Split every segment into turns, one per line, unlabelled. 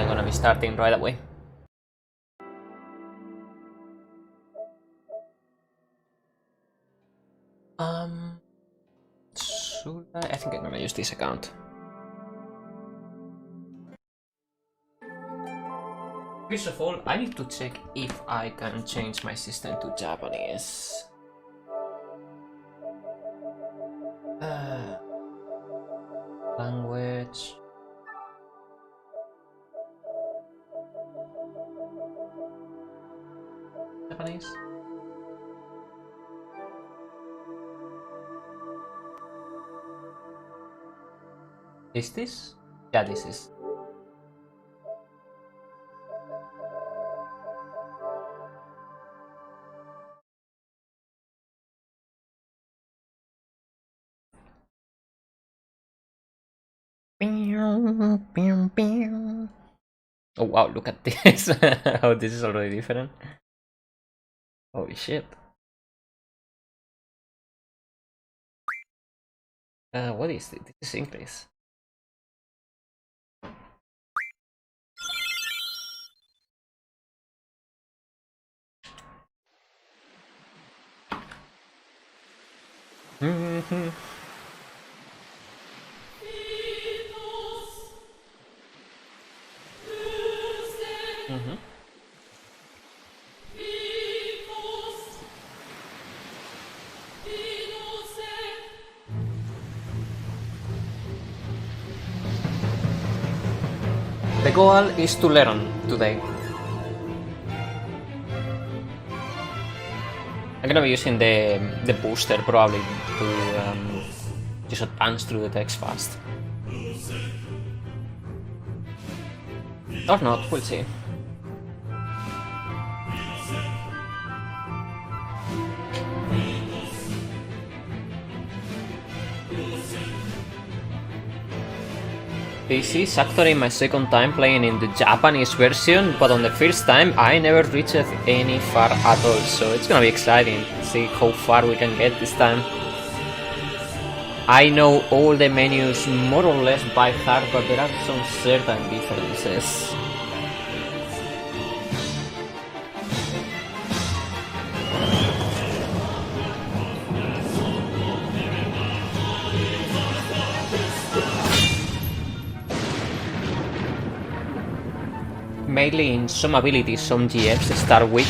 I'm gonna be starting right away. Should I think I'm gonna use this account. First of all, I need to check if I can change my system to Japanese. Language. Japanese. Is this? Yeah, this is. Oh wow, look at this. Oh, this is already different. Holy shit. What is this? This is English. Mm-hmm. Mm-hmm. The goal is to learn today. I'm gonna be using the booster probably to just advance through the text fast. Or not, we'll see. This is actually my second time playing in the Japanese version, but on the first time I never reached any far at all, so it's gonna be exciting to see how far we can get this time. I know all the menus more or less by heart, but there are some certain differences. Mainly in some abilities some GFs start with.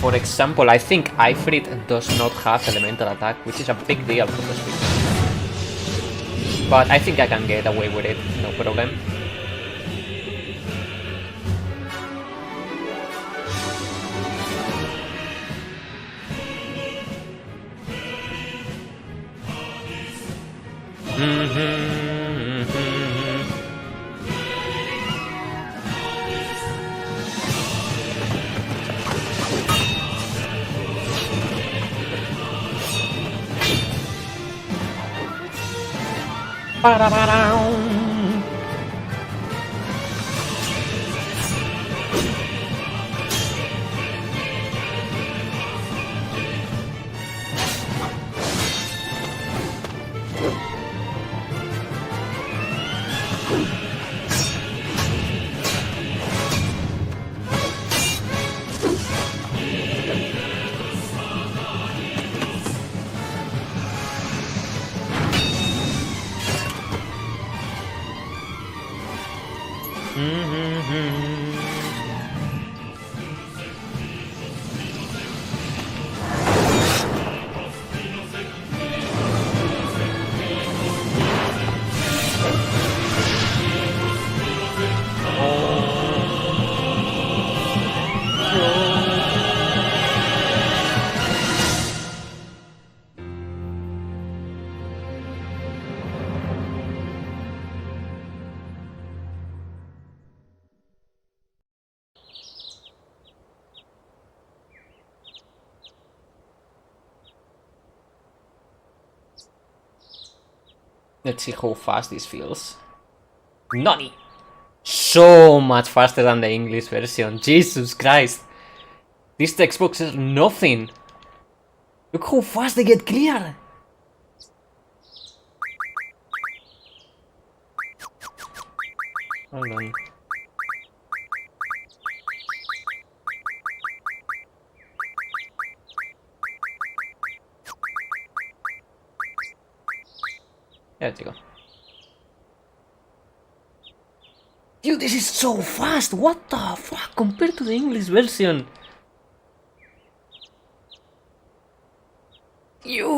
For example, I think Ifrit does not have elemental attack, which is a big deal for the speed. But I think I can get away with it, no problem. Let's see how fast this feels. Nani! So much faster than the English version. Jesus Christ! This textbook is nothing. Look how fast they get clear. Hold on. There you go. Dude, this is so fast! What the fuck compared to the English version? You.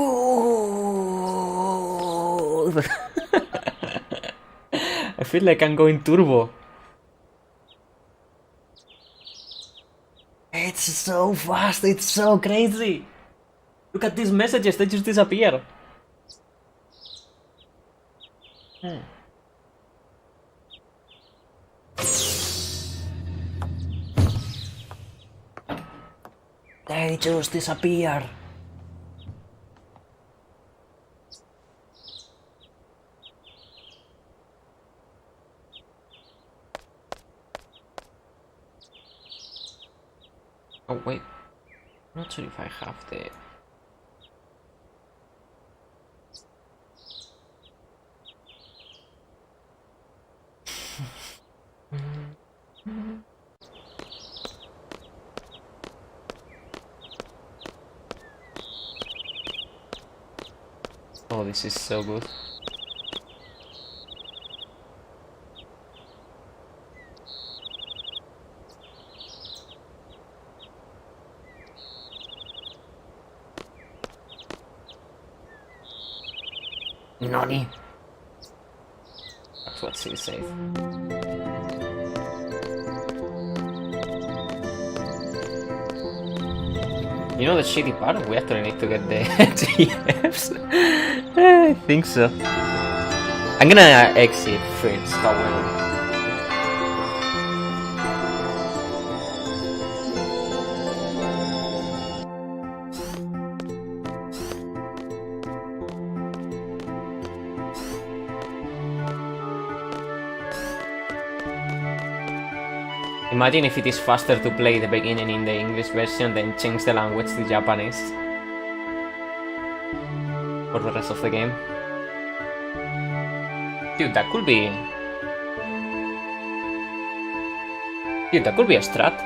I feel like I'm going turbo. It's so fast, it's so crazy. Look at these messages, they just disappear. They just disappear. Oh wait, I'm not sure if I have the... Oh, this is so good. Nani? That's what she said. You know the shitty part? We actually need to get the GFs. I think so. I'm gonna exit first, however. Imagine if it is faster to play the beginning in the English version than change the language to Japanese for the rest of the game. Dude, that could be... Dude, that could be a strat.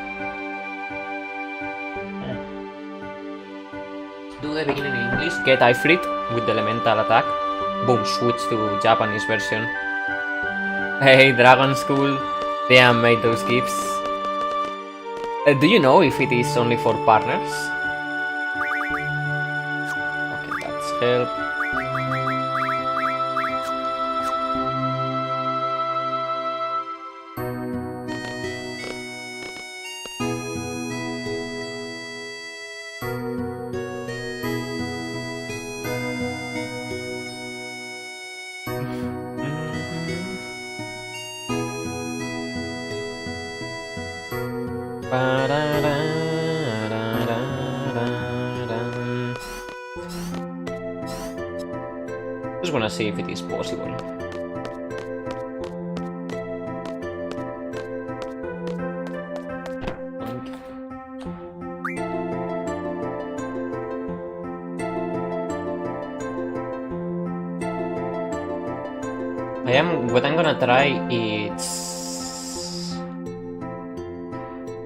Do the beginning in English, get Ifrit with the elemental attack, boom, switch to Japanese version. Hey, Dragon School, they have made those gifts. Do you know if it is only for partners? Okay, that's help. Just wanna see if it is possible. What I'm gonna try is...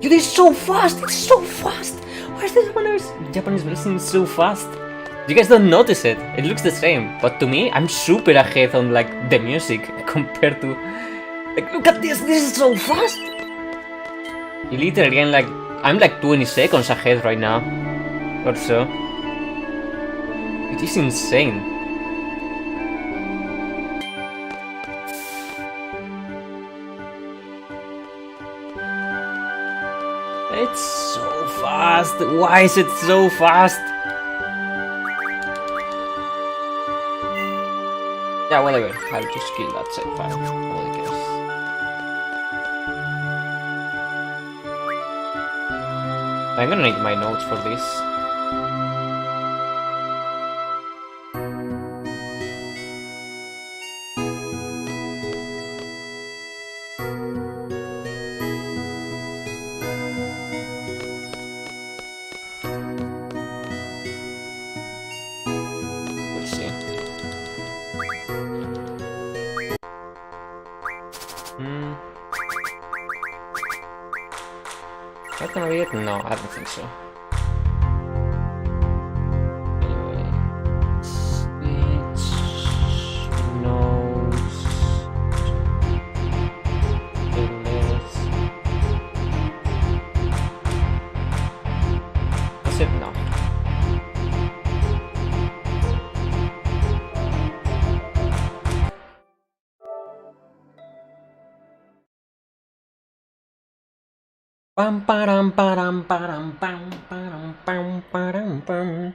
Dude, it's so fast! It's so fast! Why is the Japanese version so fast? You guys don't notice it. It looks the same. But to me, I'm super ahead on like the music compared to... Like, look at this! This is so fast! You literally like... I'm like 20 seconds ahead right now. Or so. It is insane. It's so fast! Why is it so fast? Yeah, whatever. I'll just kill that set file. Nobody cares. I'm gonna need my notes for this. Is that gonna be it? No, I don't think so. Anyway, switch. No. is it? No. Pam param param param pam param pam param pam.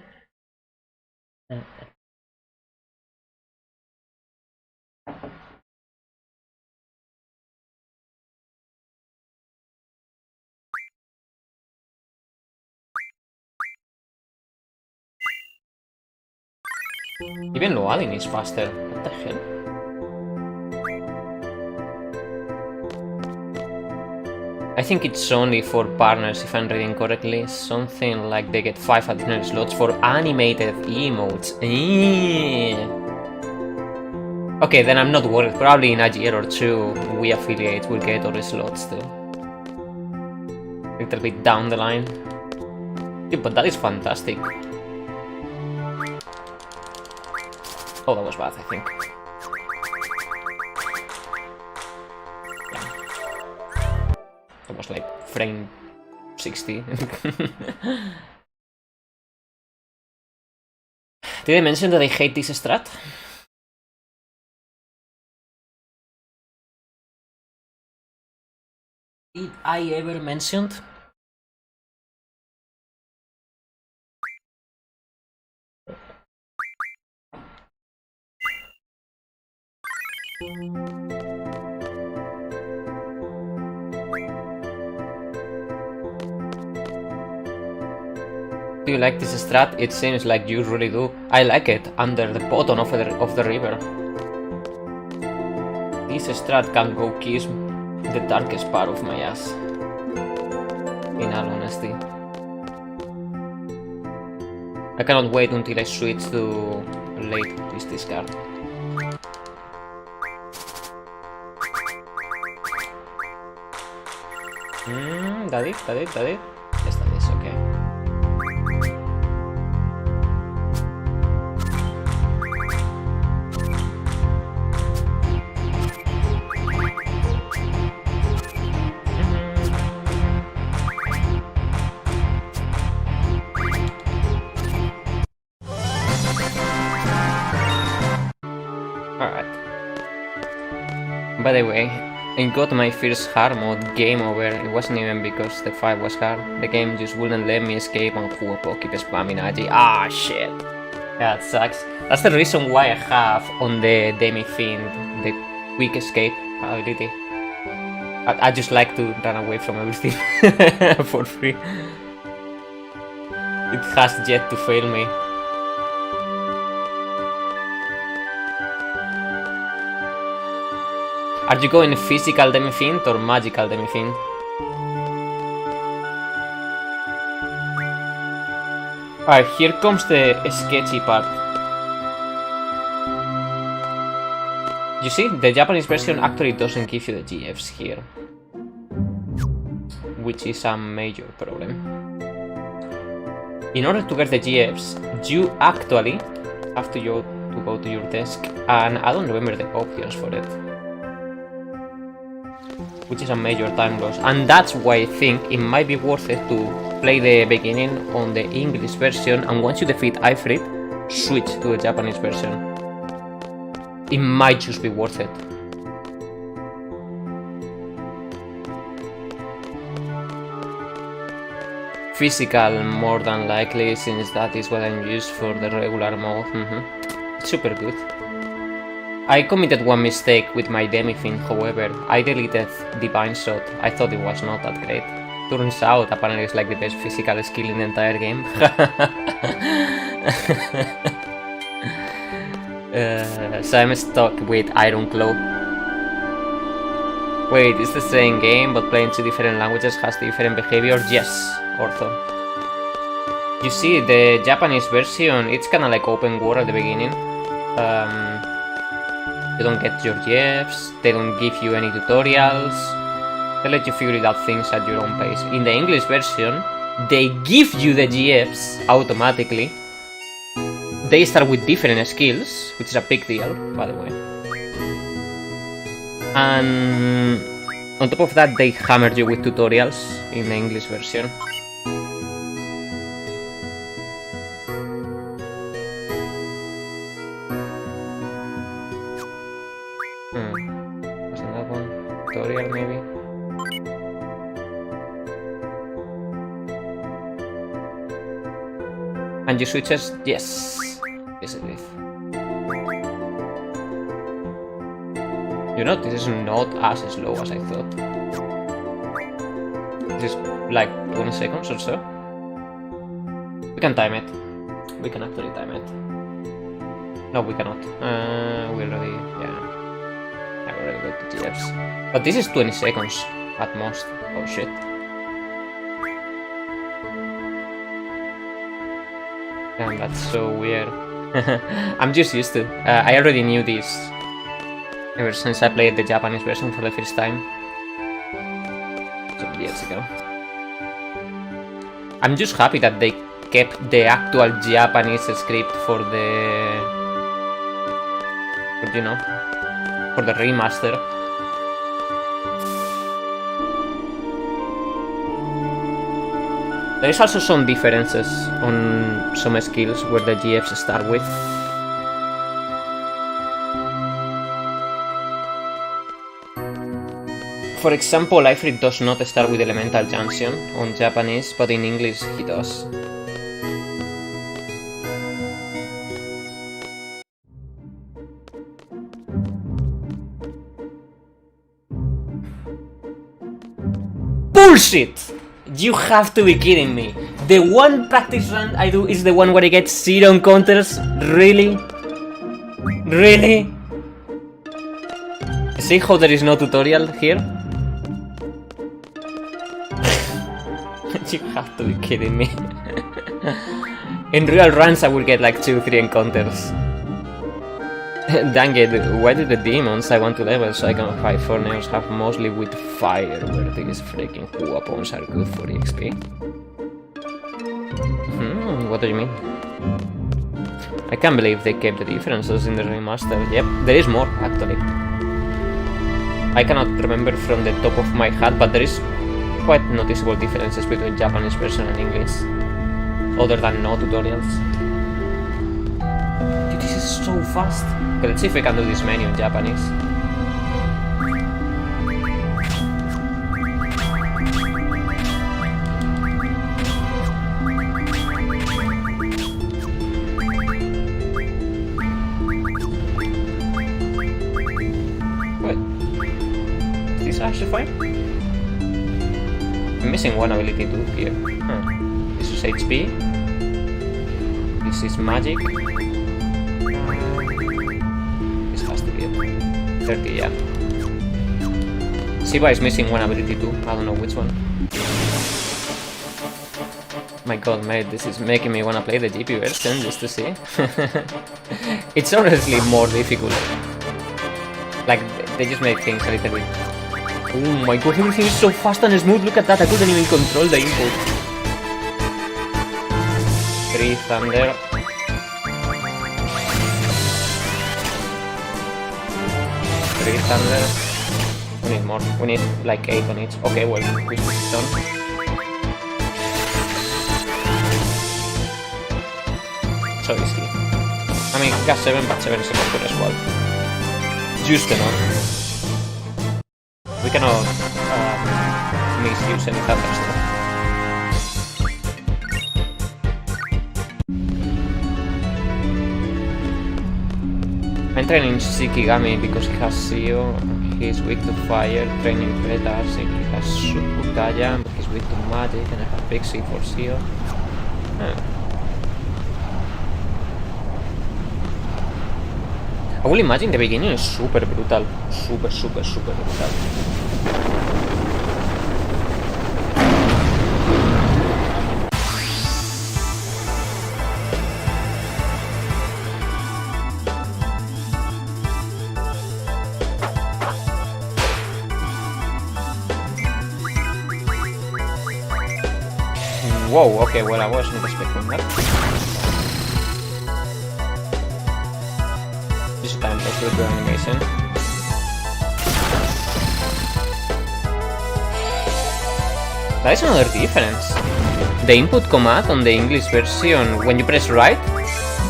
Even loading is faster. What the hell? I think it's only for partners, if I'm reading correctly. Something like they get 5 additional slots for animated emotes. Okay, then I'm not worried. Probably in a year or two, we affiliates will get all the slots too. Little bit down the line. Yeah, but that is fantastic. Oh, that was bad, I think. That was like frame 60. Did I mention that I hate this strat? Did I ever mention? Do you like this strat? It seems like you really do. I like it, under the bottom of the river. This strat can go kiss the darkest part of my ass. In all honesty. I cannot wait until I switch to late discard. That it? Yes, that is, okay. Alright. By the way, I got my first hard mode game over. It wasn't even because the fight was hard. The game just wouldn't let me escape and Huopo keep spamming Agi. Ah, shit. Yeah, it sucks. That's the reason why I have on the Demi-Fiend the quick escape ability. I just like to run away from everything for free. It has yet to fail me. Are you going physical Demi-Fiend or magical Demi-Fiend? Alright, here comes the sketchy part. You see, the Japanese version actually doesn't give you the GFs here, which is a major problem. In order to get the GFs, you actually have to go to your desk, and I don't remember the options for it, which is a major time loss, and that's why I think it might be worth it to play the beginning on the English version, and once you defeat Ifrit, switch to the Japanese version. It might just be worth it. Physical, more than likely, since that is what I'm used for the regular mode. It's super good. I committed one mistake with my Demi-Fiend, however. I deleted Divine Shot. I thought it was not that great. Turns out, apparently it's like the best physical skill in the entire game. So I'm stuck with Iron Claw. Wait, it's the same game, but playing 2 different languages has different behavior? Yes, Ortho. You see, the Japanese version, it's kinda like open world at the beginning. You don't get your GFs, they don't give you any tutorials, they let you figure out things at your own pace. In the English version, they give you the GFs automatically. They start with different skills, which is a big deal, by the way. And on top of that, they hammer you with tutorials in the English version. tutorial, maybe. And you switches? Yes. Yes, it is. You know, this is not as slow as I thought. This is like 20 seconds or so. We can time it. We can actually time it. No, we cannot. We already, yeah. I already got the GFs. But this is 20 seconds at most. Oh shit. Damn, that's so weird. I'm just used to. I already knew this ever since I played the Japanese version for the first time. Some years ago. I'm just happy that they kept the actual Japanese script for the... you know, for the remaster. There is also some differences on some skills where the GFs start with. For example, Ifrit does not start with Elemental Junction on Japanese, but in English he does. Bullshit! You have to be kidding me. The one practice run I do is the one where I get 0 encounters? Really? Really? See how there is no tutorial here? You have to be kidding me. In real runs I will get like 2-3 encounters. Dang it, why do the demons I want to level so I can fight for nails have mostly with fire, where these freaking weapons are good for XP? What do you mean? I can't believe they kept the differences in the remaster. Yep, there is more actually. I cannot remember from the top of my head, but there is quite noticeable differences between Japanese version and English, other than no tutorials. Dude, this is so fast. Okay, let's see if I can do this menu in Japanese. What? Is this actually fine? I'm missing one ability too here. This is HP. This is magic. This has to be it. 30, yeah. Shiba is missing one ability too. I don't know which one. My god, mate, this is making me wanna play the GP version just to see. It's honestly more difficult. Like, they just make things a little bit... Oh my god, everything is so fast and smooth. Look at that, I couldn't even control the input. 3 thunder. 3 thunder. We need more. We need like 8 on each. Okay, well, we should be done. So easy. I mean, got 7, but 7 is enough for the squad. Just enough. We cannot misuse any thunder stuff. I'm training Shikigami because he has Seo, he is weak to fire, training Pretas, he has Sukaya, but he's weak to magic, and I have Pixie for Seo. I will imagine the beginning is super brutal. Super brutal. Whoa, okay, well, I wasn't expecting that. This time let's do the animation. That is another difference. The input command on the English version, when you press right,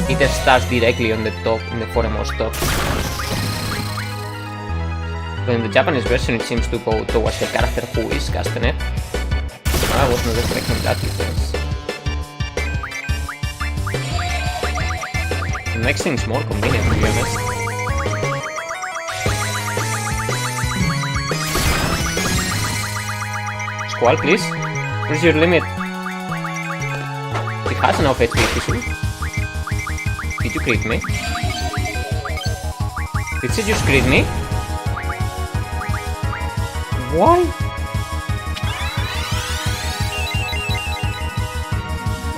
it starts directly on the top, in the foremost top. But in the Japanese version, it seems to go towards the character who is casting it. I was not expecting that difference. It makes things more convenient, to be honest. Squall, please. Where's your limit? It has enough HP, isn't it? Did you crit me? Did she just crit me? Why?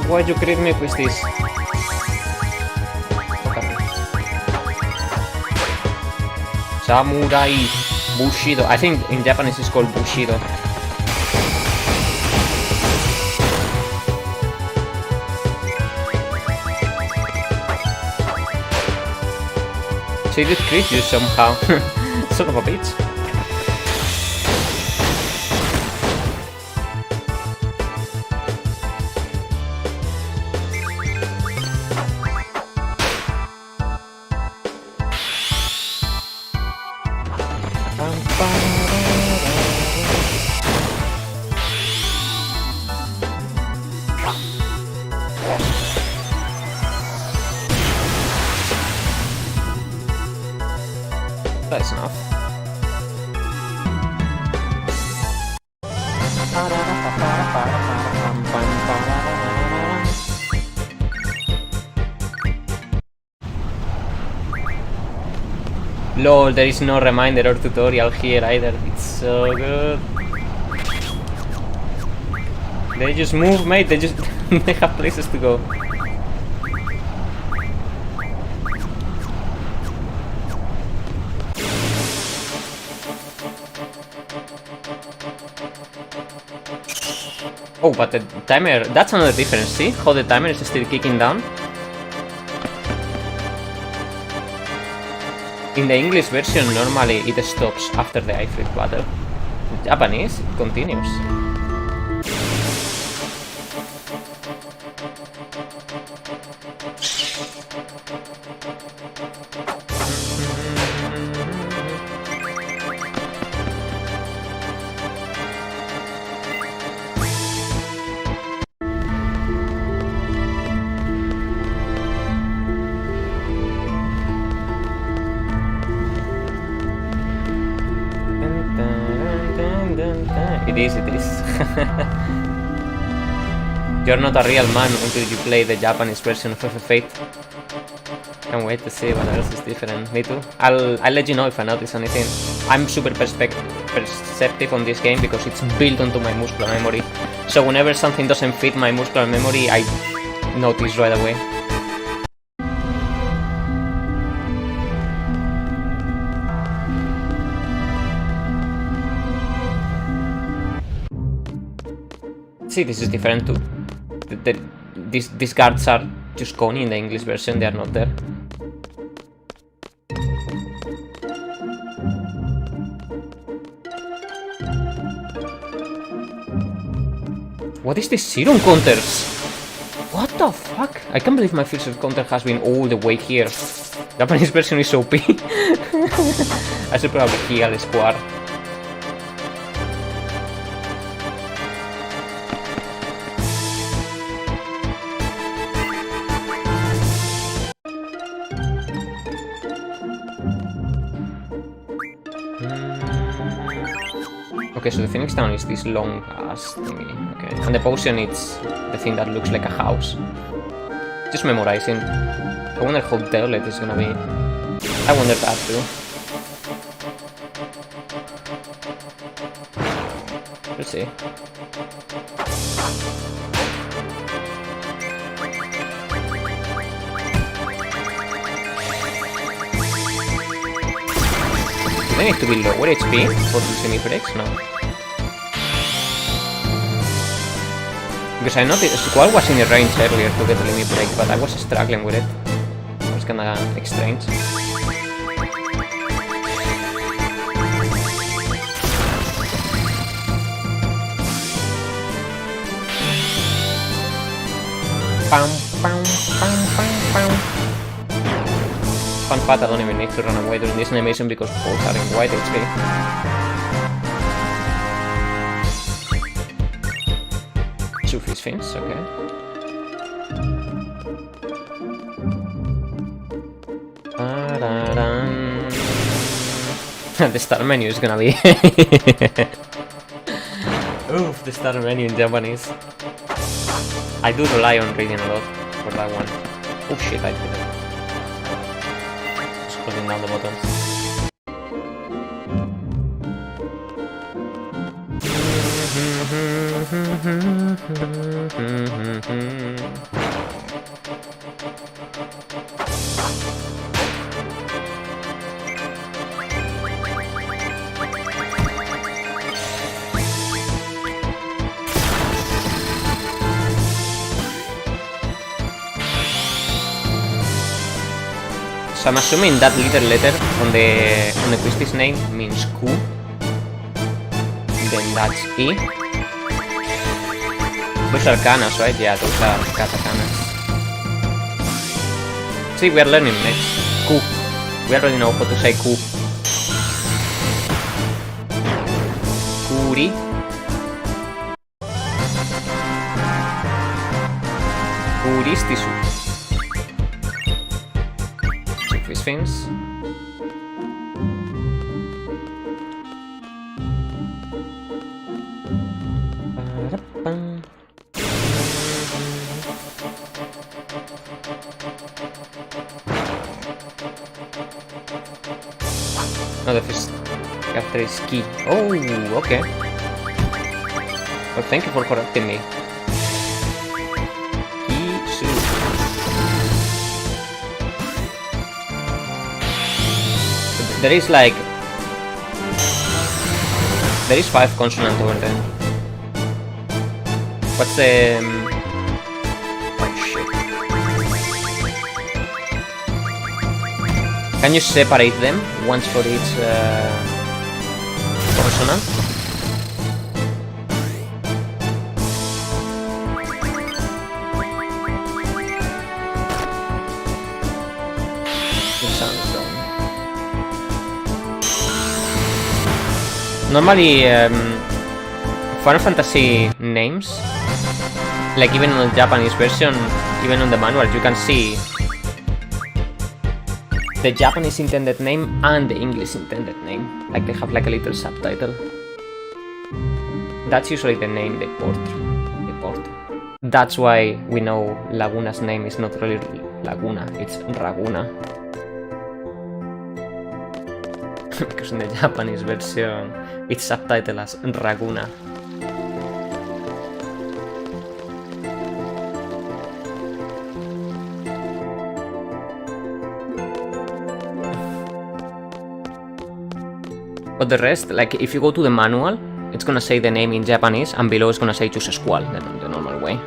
Why'd you crit me with this? Samurai Bushido. I think in Japanese it's called Bushido. She did crit you somehow. Son of a bitch. That's enough. Lol, there is no reminder or tutorial here either. It's so good. They just move, mate. They just they have places to go. Oh, but the timer, that's another difference, see? How the timer is still kicking down? In the English version, normally it stops after the Ifrit battle. In Japanese, it continues. It is. You're not a real man until you play the Japanese version of FF8. Can't wait to see what else is different. Me too. I'll let you know if I notice anything. I'm super perceptive on this game because it's built onto my muscular memory. So whenever something doesn't fit my muscular memory, I notice right away. See, this is different too. These guards are just Coney in the English version, they are not there. What is this serum counters? What the fuck? I can't believe my first counter has been all the way here. Japanese version is OP. I should probably kill the squad. Okay, so the Phoenix Town is this long ass thingy, okay. And the potion it's the thing that looks like a house. Just memorizing. I wonder how deadly it is gonna be. I wonder that too. Let's see. Do they need to be lower HP for the semi-breaks? No. Because I noticed Squall was in the range earlier to get the limit break, but I was struggling with it. It was kinda strange. Pam, pam, pam, pam, pam. Fun fact, I don't even need to run away during this animation because both are in white HP. Two fish fins, okay. The start menu is gonna be... Oof, the start menu in Japanese. I do rely on reading a lot for that one. Oh shit, I did it. Just closing down the buttons. So I'm assuming that little letter on the Twisty's name means Q. Then that's E. Those are kanas, right? Yeah, those are katakanas. See, we are learning next. Q. We already know how to say Q. Kuri. Kuristisu. Fish fins. No, the fish character is key. Oh, okay. Well, thank you for correcting me. There is like... There is 5 consonants over there. What's the... Oh shit. Can you separate them? Once for each consonant? It sounds dumb. Normally, Final Fantasy names, like even on the Japanese version, even on the manual, you can see the Japanese intended name and the English intended name. Like they have like a little subtitle. That's usually the name they port. That's why we know Laguna's name is not really Laguna, it's Raguna. Because in the Japanese version, it's subtitled as Raguna. But the rest, like if you go to the manual, it's gonna say the name in Japanese, and below it's gonna say choose a squall, the normal way.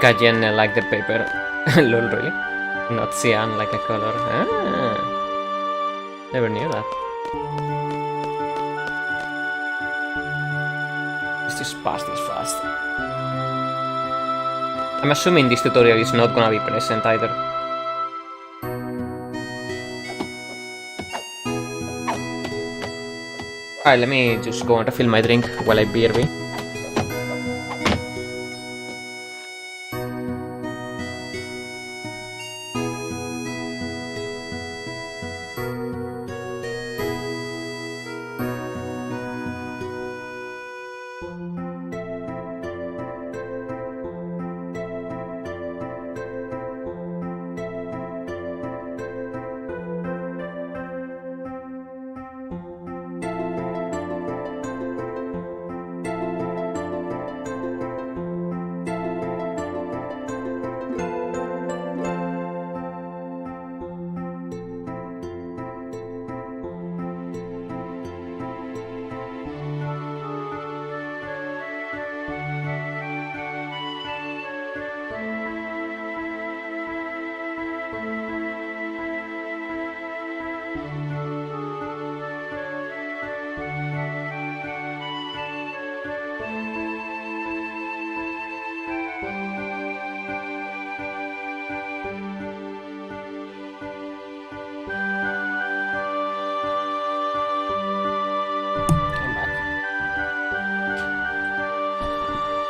Gajen like the paper. Lol, really? Not cyan like a color. Ah, never knew that. Let's just pass this fast. I'm assuming this tutorial is not gonna be present either. Alright, let me just go and refill my drink while I BRB.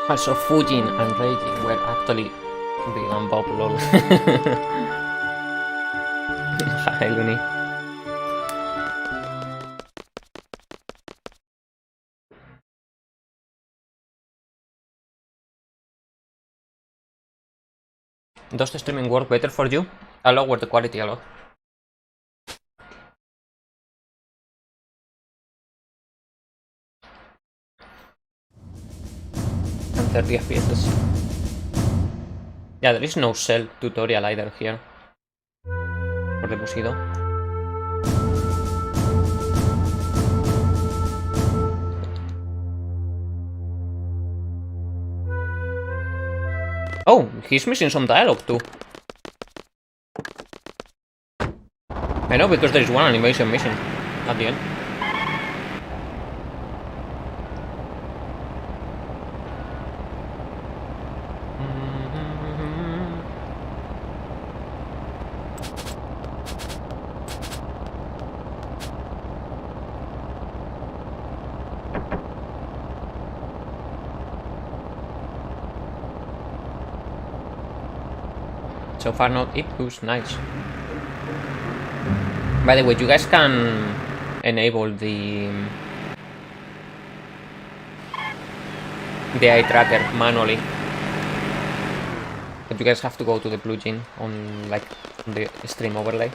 Also, Fujin and Reijin were actually being unpopular. Hi, Looney. Does the streaming work better for you? I lower the quality a lot. And 30 FPS. Yeah, there is no Cell tutorial either here. For the Bushido. Oh, he's missing some dialogue too. I know, because there is one animation missing at the end. So far not it who's nice. By the way, you guys can enable the eye tracker manually. But you guys have to go to the plugin on like the stream overlay.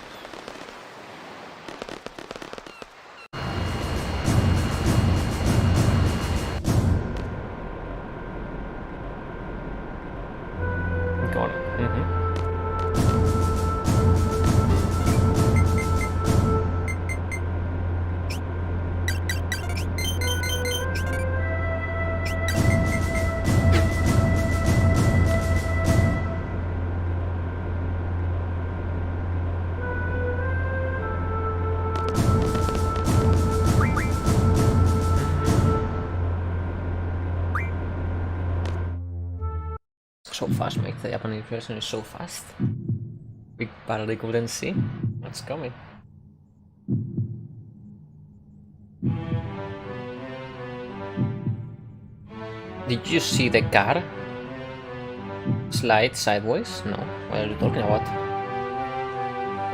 So fast, mate. The Japanese version is so fast. We barely couldn't see what's coming. Did you see the car slide sideways? No. What are you talking about?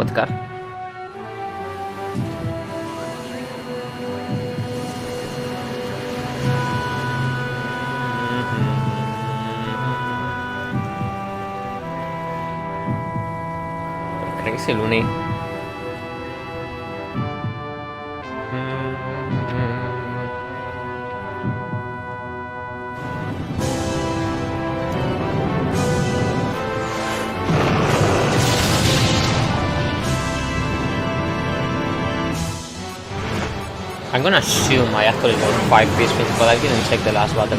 What car? Crazy Looney. I'm gonna assume I actually got 5 biscuits, but I didn't check the last battle.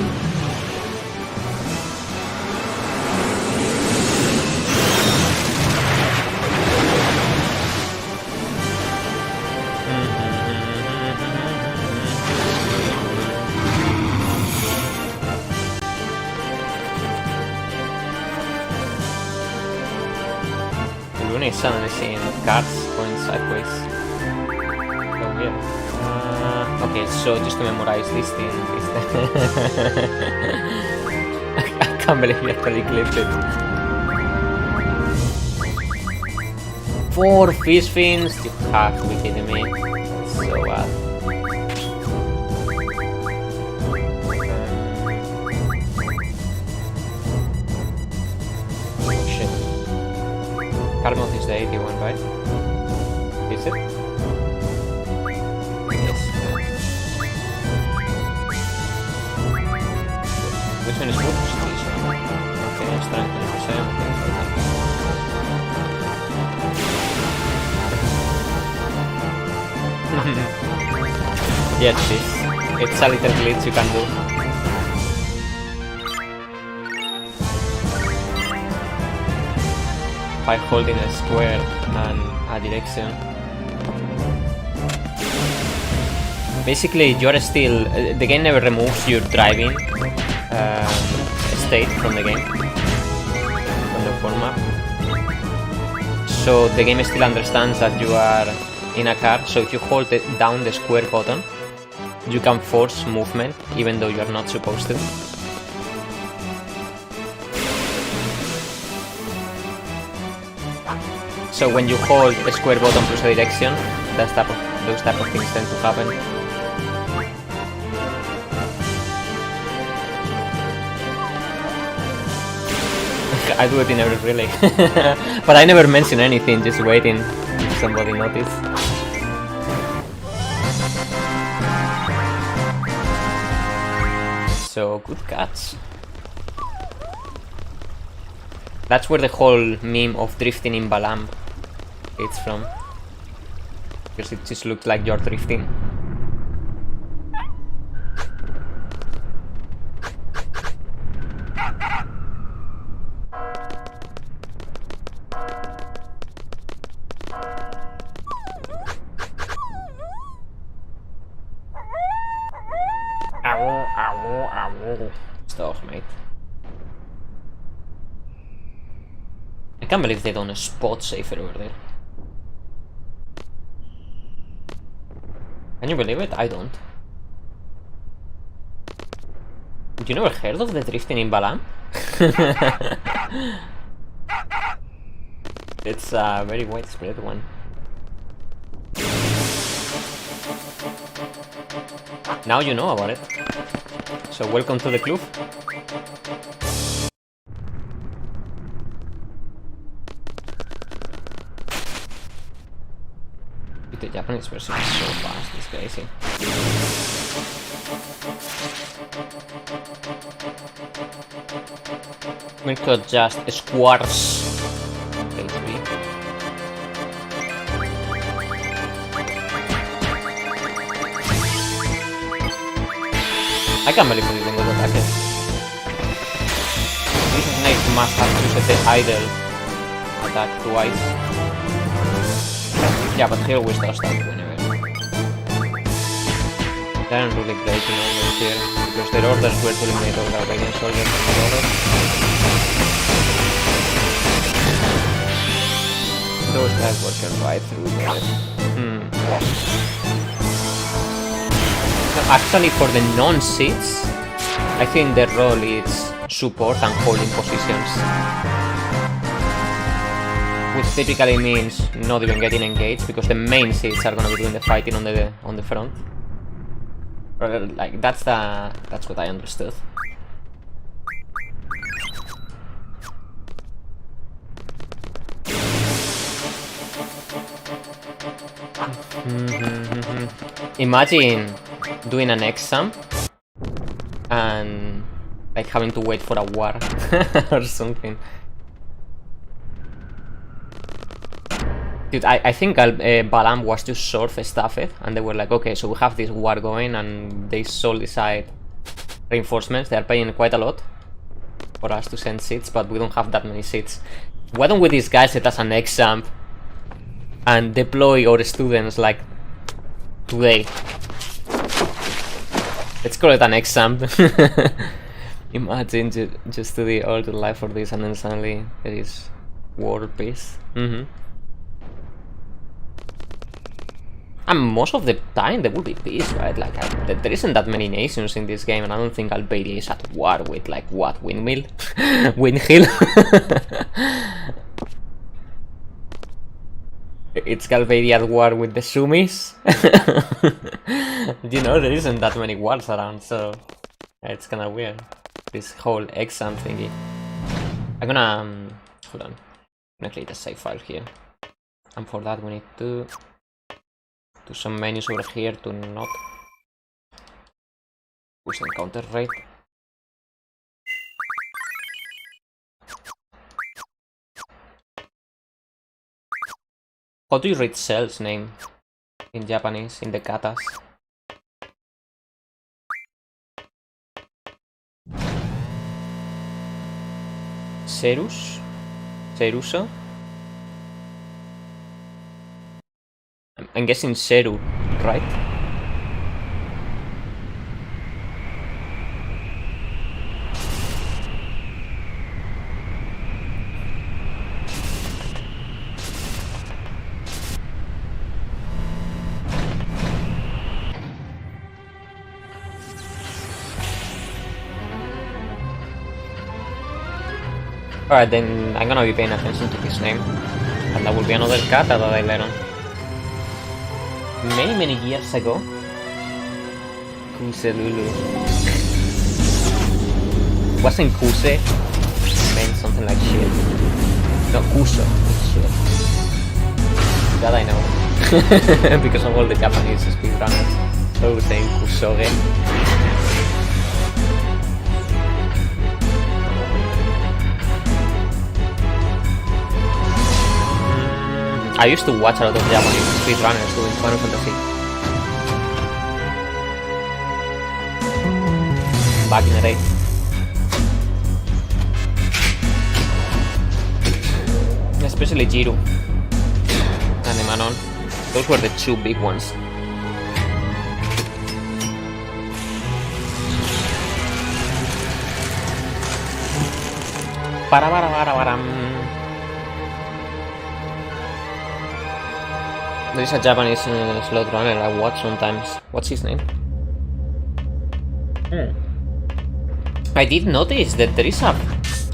Looney is suddenly seeing cars going sideways. So weird. Okay, so just to memorize this thing. I can't believe you actually clipped it. 4 fish fins? You have to be kidding me. So bad. Shit. Carmel is the 81, right? Is it? Which one is good? Okay, strength 20%. Yeah, it's a little glitch you can do. By holding a square and a direction. Basically, you're still... the game never removes your driving state from the game, from the format. So the game still understands that you are in a car, so if you hold down the square button, you can force movement even though you're not supposed to. So when you hold a square button plus a direction, those type of things tend to happen. I do it in every relay. But I never mention anything, just waiting if somebody notice. So, good catch. That's where the whole meme of drifting in Balam it's from. Because it just looks like you're drifting. Stop, mate. I can't believe they don't spot safer over there. Can you believe it? I don't. You never heard of the drifting in Balam? It's a very widespread one. Now you know about it. So welcome to the club. The Japanese version is so fast, it's crazy. We could just squares HP. I can't believe we didn't go to attack it. This snake must have used the idle attack twice. Yeah, but here we start whenever. They aren't really great in orders here, because their orders were to eliminate all Barbarian soldiers from the order. Those guys work right through there. No, actually, for the non-seats, I think their role is support and holding positions. Which typically means not even getting engaged, because the main seats are gonna be doing the fighting on the front. Or, like that's what I understood. Imagine doing an exam and like having to wait for a war or something. Dude, I think Balam was too short-staffed, and they were like, okay, so we have this war going, and they solely decide reinforcements. They are paying quite a lot for us to send seats, but we don't have that many seats. Why don't we disguise it as an exam and deploy our students like today? Let's call it an exam. Imagine just study all your life for this, and then suddenly there is world peace. And most of the time there will be peace, right? Like, there isn't that many nations in this game, and I don't think Albania is at war with, like, what, Windmill? Windhill? It's Albania at war with the Sumis? You know, there isn't that many wars around, so it's kinda weird, this whole exam thingy. I'm gonna, hold on, I'm gonna create a save file here, and for that we need to do some menus over here to not push encounter rate. How do you read Cell's name in Japanese, in the katas? Cerus? Ceruso? I'm guessing Ceru, right? Alright, then I'm gonna be paying attention to his name. And that will be another kata that I learned many years ago. Kuse Lulu. Wasn't Kuse? It meant something like shit. No, Kuso. Shit. That I know. Because of all the Japanese speedrunners. So I was saying Kusoge. I used to watch a lot of Japanese speedrunners doing Final Fantasy. Back in the day. Especially Jiru and Manon. Those were the two big ones. There is a Japanese slot runner I watch sometimes. What's his name? I did notice that there is a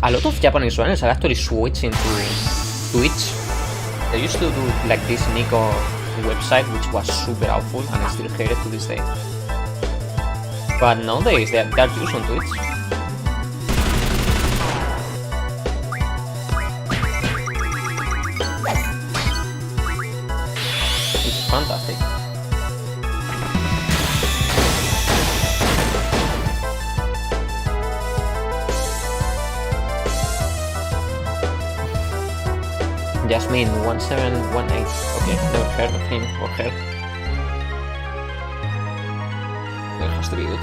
lot of Japanese runners are actually switching to Twitch. They used to do like this Nico website, which was super awful, and I still hate it to this day. But nowadays they're used on Twitch. It's fantastic. Jasmine 1718. Okay, never heard of him or her. It has to be good.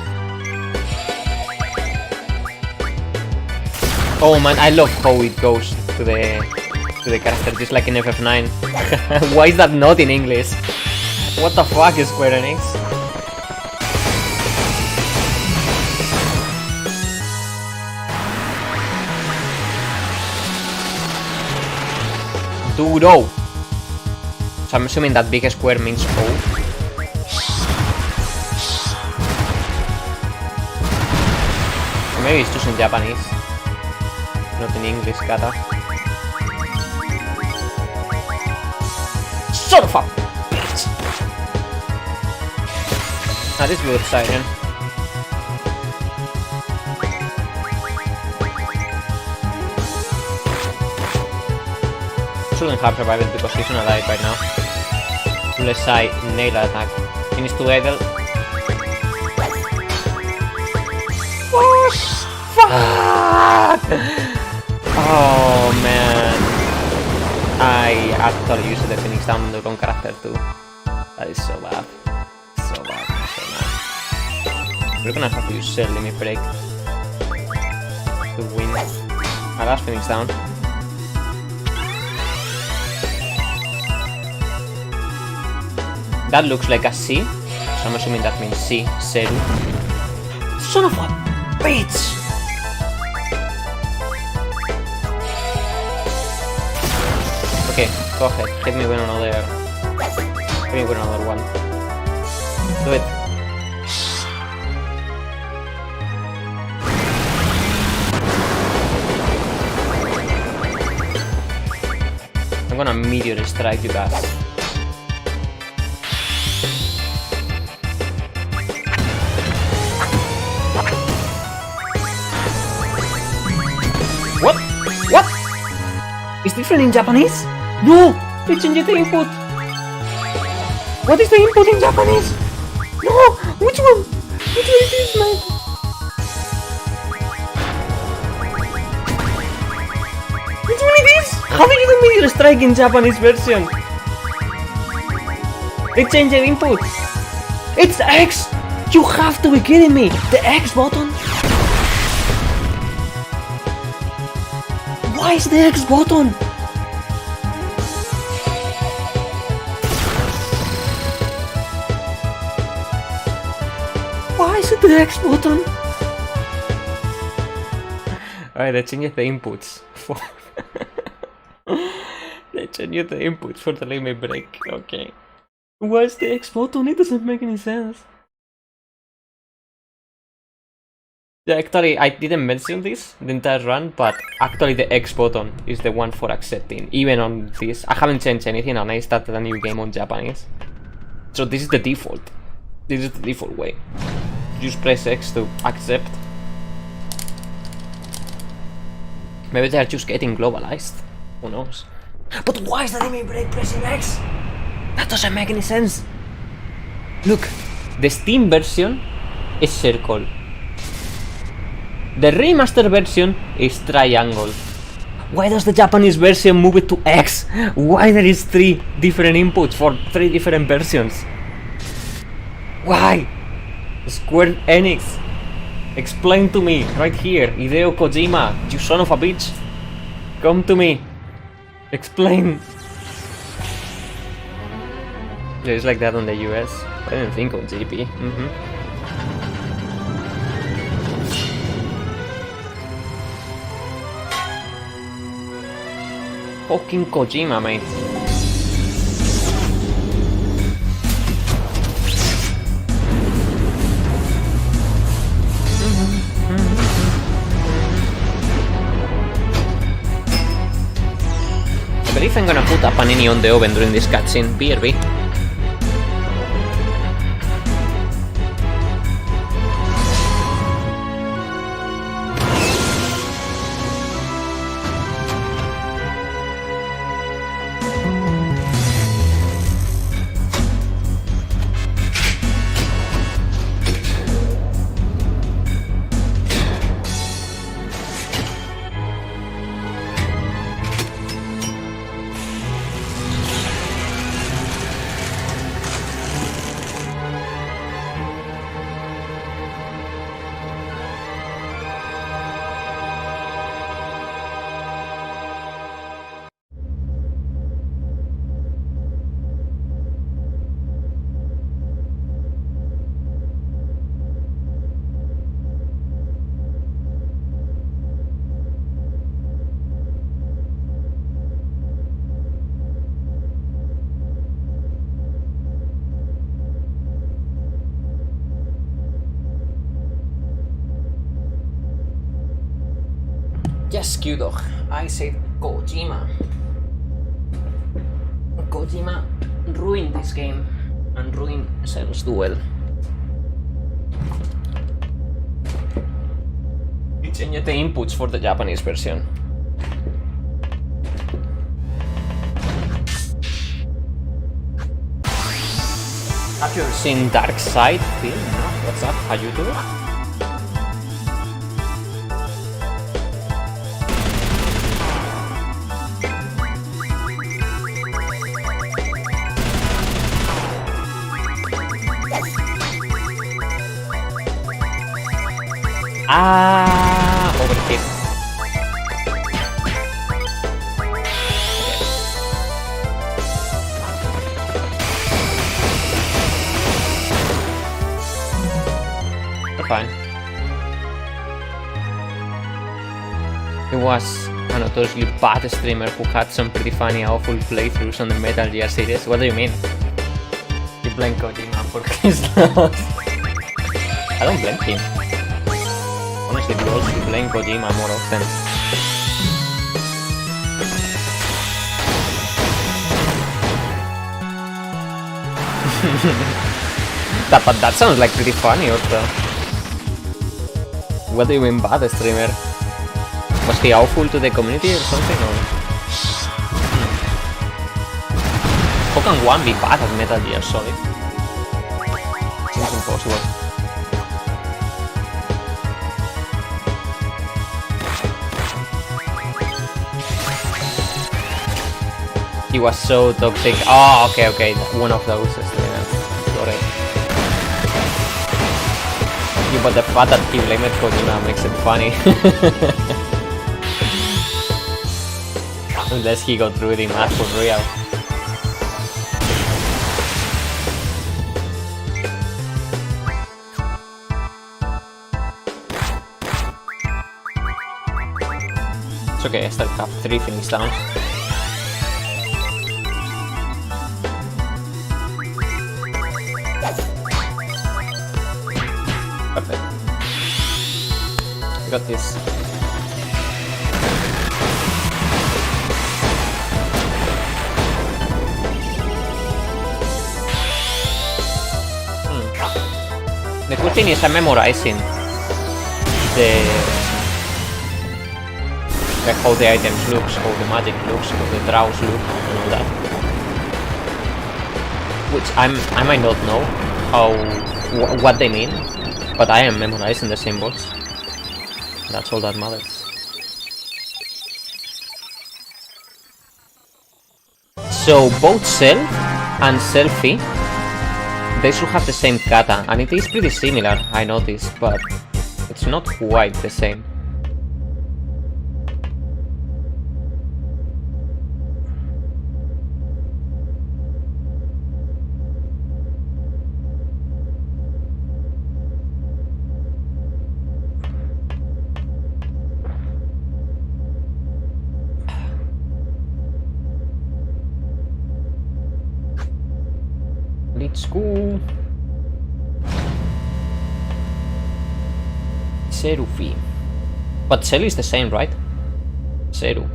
Oh man, I love how it goes to the character, just like in FF9. Why is that not in English? What the fuck is Square Enix? Duro! So I'm assuming that big square means O. Or maybe it's just in Japanese, not in English, kata. Son of a bitch! Ah, this is good siren. Shouldn't have survived because he's not alive right now. Unless I nail an attack. Finish to idle. Oh, fuck! Oh man. I actually used the Phoenix down on the wrong character too. That is so bad. So bad. So bad. We're gonna have to use limit break to win. My last Phoenix down. That looks like a C, so I'm assuming that means C, Seru. Son of a bitch! Okay, go ahead, hit me with another... Hit me with another one. Do it. I'm gonna meteor strike you guys. What? What? It's different in Japanese? No! They changed the input! What is the input in Japanese? No! Which one? Which one is this, man? Which one it is? How did you do meteor strike in Japanese version? They changed the input! It's X! You have to be kidding me! The X button? Why is the X button? Why is it the X button? Alright, they changed the inputs for... They changed the inputs for the limit break, okay. Why is the X button? It doesn't make any sense. Yeah, actually, I didn't mention this the entire run, but actually the X button is the one for accepting, even on this. I haven't changed anything and I started a new game on Japanese. So this is the default. This is the default way. Just press X to accept. Maybe they're just getting globalized. Who knows? But why is the enemy break pressing X? That doesn't make any sense. Look, the Steam version is circle. The remaster version is triangle. Why does the Japanese version move it to X? Why there is 3 different inputs for 3 different versions? Why? Square Enix, explain to me right here. Hideo Kojima, you son of a bitch. Come to me. Explain. Yeah, it's like that on the US. I didn't think on GP. Fucking Kojima, mate. I believe I'm gonna put a panini on the oven during this cutscene. BRB. Yes, Q-Dog. I said Kojima. Kojima ruined this game and ruined Sen's Duel. He changed the inputs for the Japanese version. Have you ever seen Dark Side? No? What's up? How you doing? Ah, overkill. Okay. Fine. He was a notoriously bad streamer who had some pretty funny, awful playthroughs on the Metal Gear series. What do you mean? You blame Kojima for his loss. I don't blame him. Honestly, we should blame Kojima more often. But that sounds like pretty funny also. What do you mean bad streamer? Was he awful to the community or something? Or? How can one be bad at Metal Gear Solid? Seems impossible. He was so toxic. Oh, okay. One of those streamers. Sorry. Yeah, but the fact that he blamed Kojima makes it funny. Unless he got really mad for real. It's okay, I still have 3 finish downs. Perfect. Got this. The good thing is I'm memorizing how the items looks, how the magic looks, how the draws look, and all that. Which I might not know what they mean, but I am memorizing the symbols. That's all that matters. So both Self and Selfie, they should have the same kata, and it is pretty similar, I noticed, but it's not quite the same. Let's go. Serufi. But Cell is the same, right? Seru.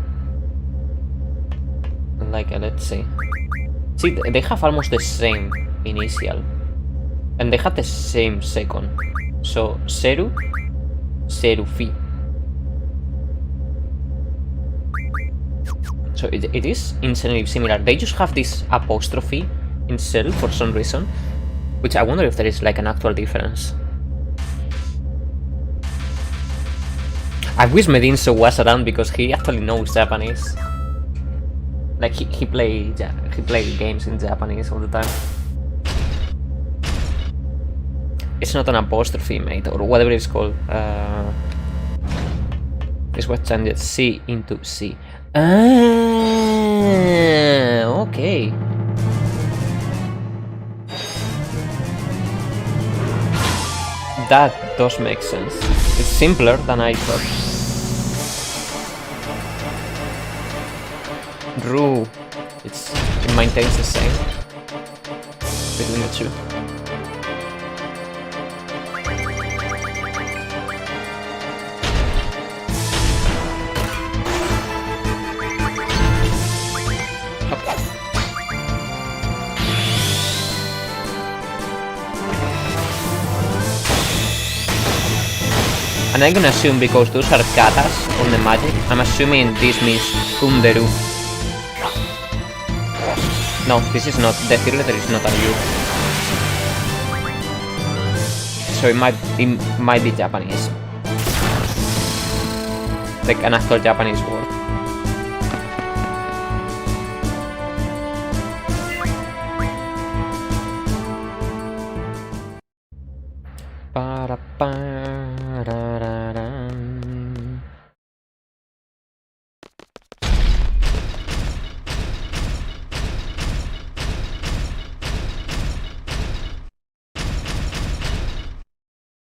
Like, let's see. See, they have almost the same initial. And they have the same second. So, Seru, Serufi. So it is insanely similar. They just have this apostrophe in Cell for some reason, which I wonder if there is like an actual difference. I wish Medinso was around because he actually knows Japanese. Like he play games in Japanese all the time. It's not an apostrophe, mate, or whatever it's called. It's what changes C into C. Okay. That does make sense. It's simpler than I thought. Ru, it maintains the same between the two. And I'm gonna assume, because those are katas on the magic, I'm assuming this means Kunderu. No, this is not, the third letter is not a U. So it might be Japanese. Like an actual Japanese word.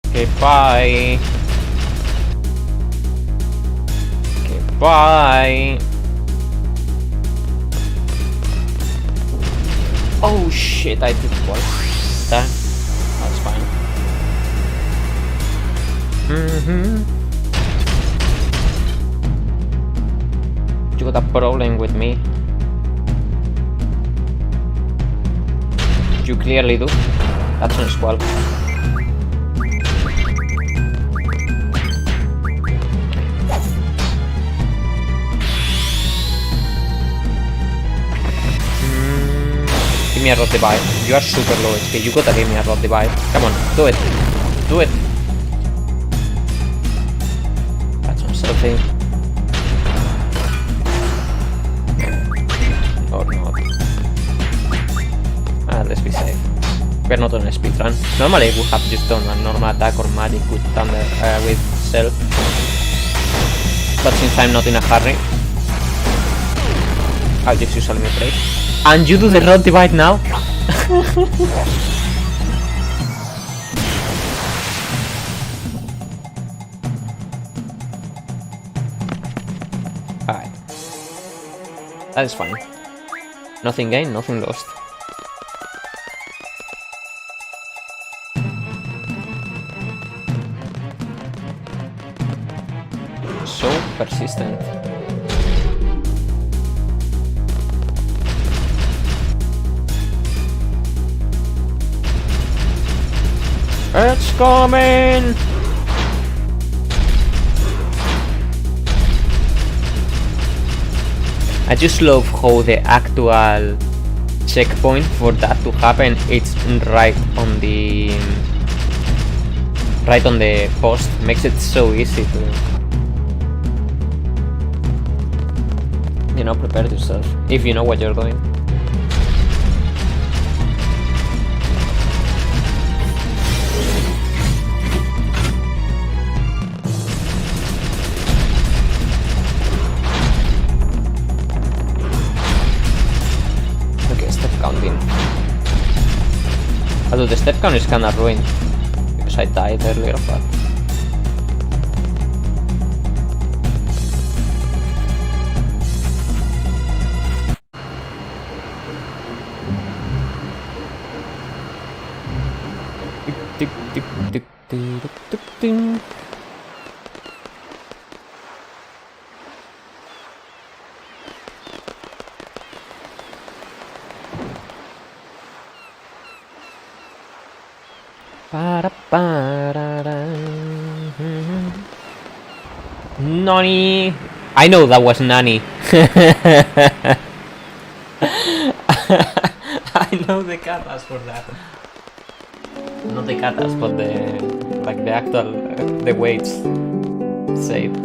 Okay, bye. Okay, bye. Oh shit, I did it once. Damn, that's fine. You got a problem with me. You clearly do. That's on Squall. Give me a rod divide. You are super low HP. You gotta give me a rod divide. Come on, do it. Do it. That's some selfie. Or not. Let's be safe. We're not on a speedrun. Normally we would have just done a normal attack or magic with thunder, with self. But since I'm not in a hurry, I'll just use Element Break. And you do the rod divide now? Alright. That is fine. Nothing gained, nothing lost. so persistent. It's coming! I just love how the actual checkpoint for that to happen, it's right on the post. Makes it so easy to, you know, prepare yourself if you know what you're doing. Although the step count is kinda ruined because I died earlier, but Nani! I know that was Nani. I know the katas for that. Not the katas, but the actual the weights say it.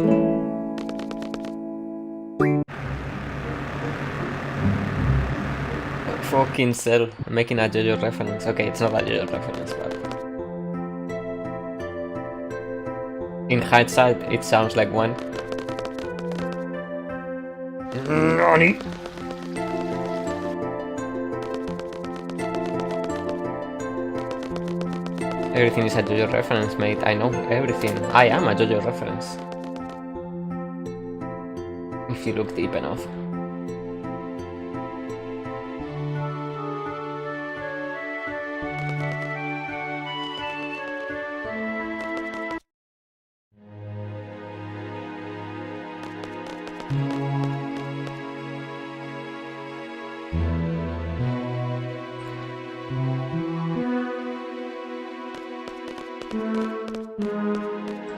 Fucking Cell making a JoJo reference. Okay, it's not a JoJo reference, but in hindsight, it sounds like one. Nani? Everything is a JoJo reference, mate. I know everything. I am a JoJo reference. If you look deep enough.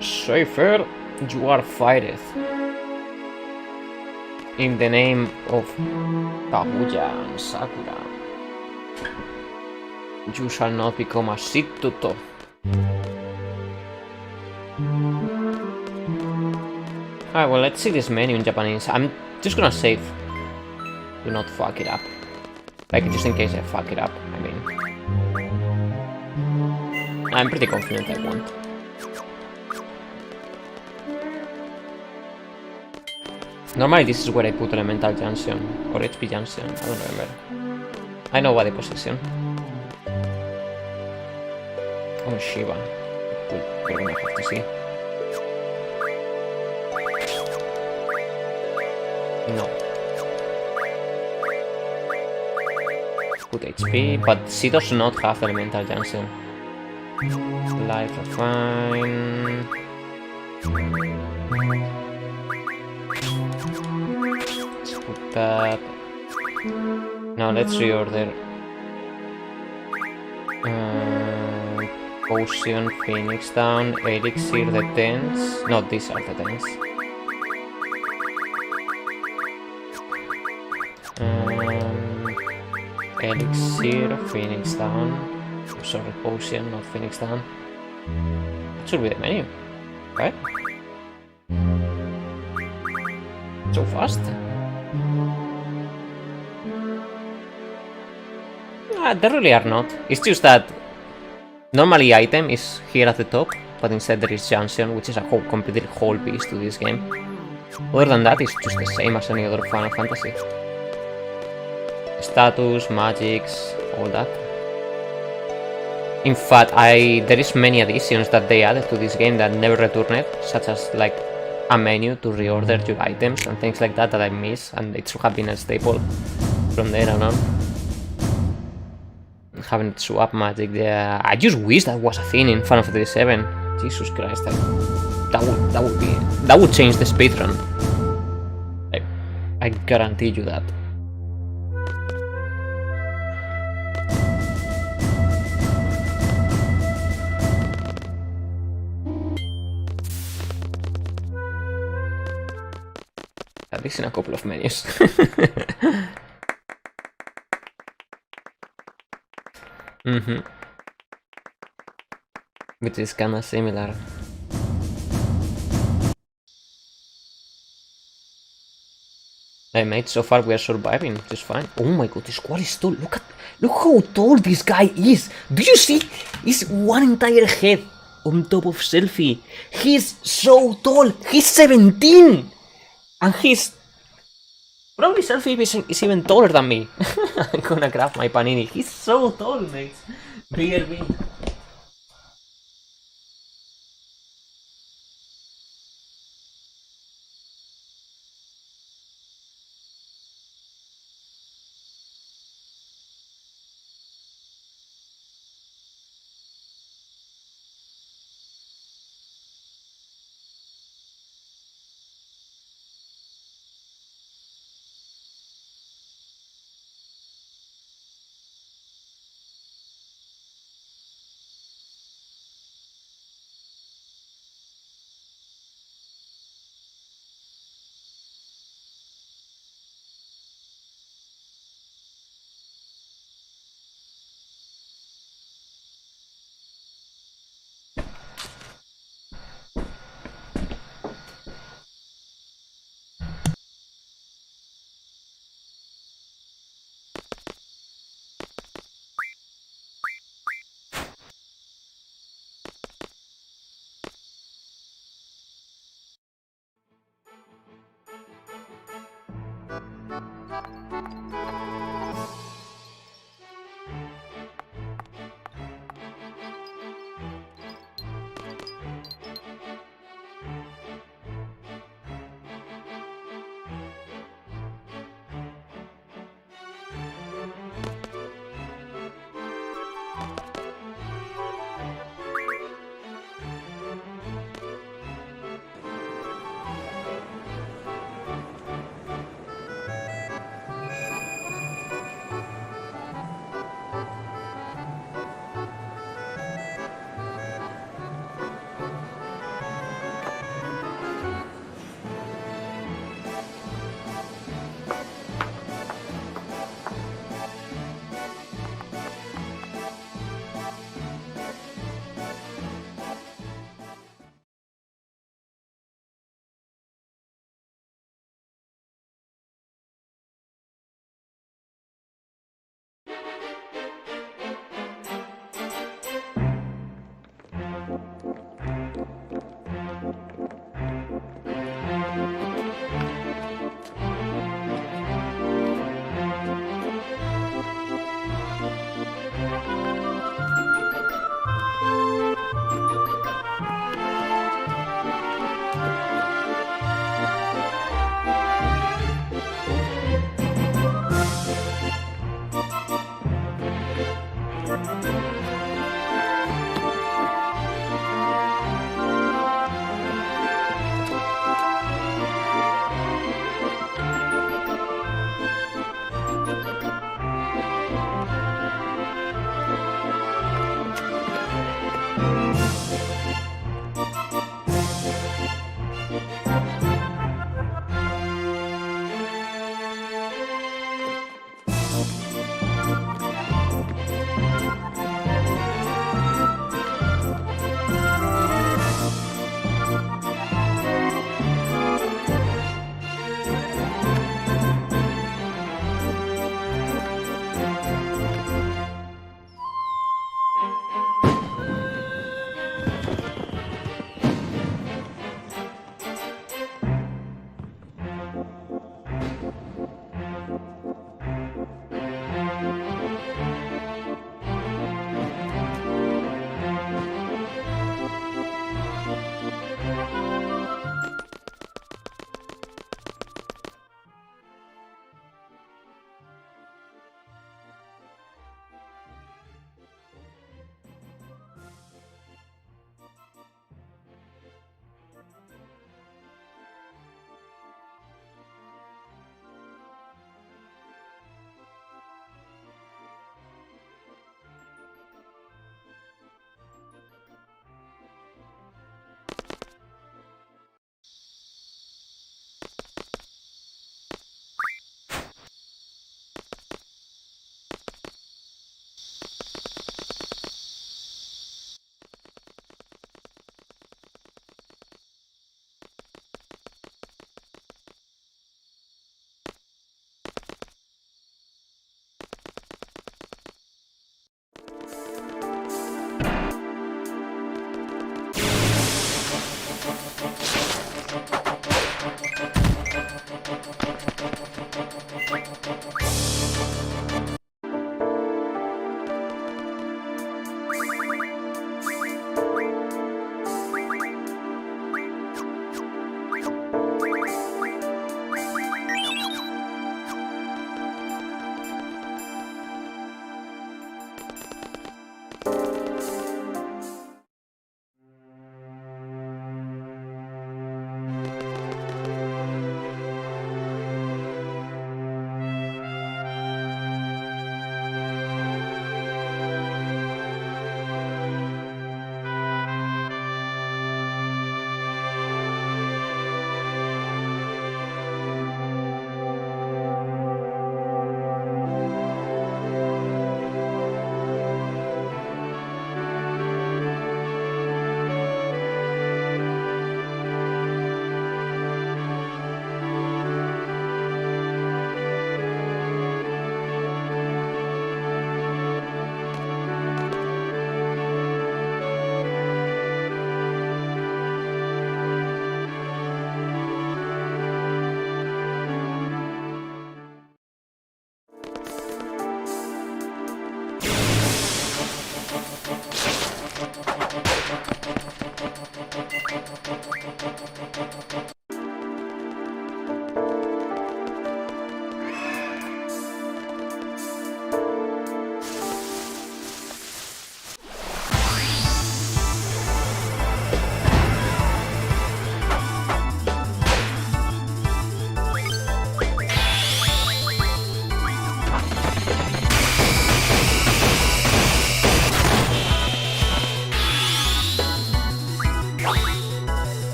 Safer, you are fired. In the name of Kaguya and Sakura, you shall not become a Shittuto. Alright, well, let's see this menu in Japanese. I'm just gonna save. Do not fuck it up. Like, just in case I fuck it up, I mean. I'm pretty confident I won't. Normally this is where I put Elemental Junction, or HP Junction, I don't remember. I know what the position. Oh, Shiva. We're gonna have to see. No. Good HP, but she does not have Elemental Junction. Life Refine. Let's put that. Now let's reorder. Potion, Phoenix Down, Elixir, the 10s. No, these are the 10s. Elixir, Phoenix Down. Sorry, Potion, not Phoenix Down. That should be the menu, right? So fast. They really are not. It's just that normally item is here at the top, but instead there is Junction, which is a completely whole piece to this game. Other than that, it's just the same as any other Final Fantasy. Status, magics, all that. In fact, there is many additions that they added to this game that never returned, such as like a menu to reorder your items and things like that I miss, and it should have been a staple from there on. Having to swap magic there. I just wish that was a thing in Final Fantasy VII. Jesus Christ. That would change the speedrun. I guarantee you that. At least in a couple of menus. Which is kinda similar. Hey mate, so far we are surviving just fine. Oh my god, this squad is tall. Look how tall this guy is. Do you see? He's one entire head on top of Selfie. He's so tall. He's 17, and he's probably Selfie is even taller than me. I'm gonna grab my panini. He's so tall, mate. BRB.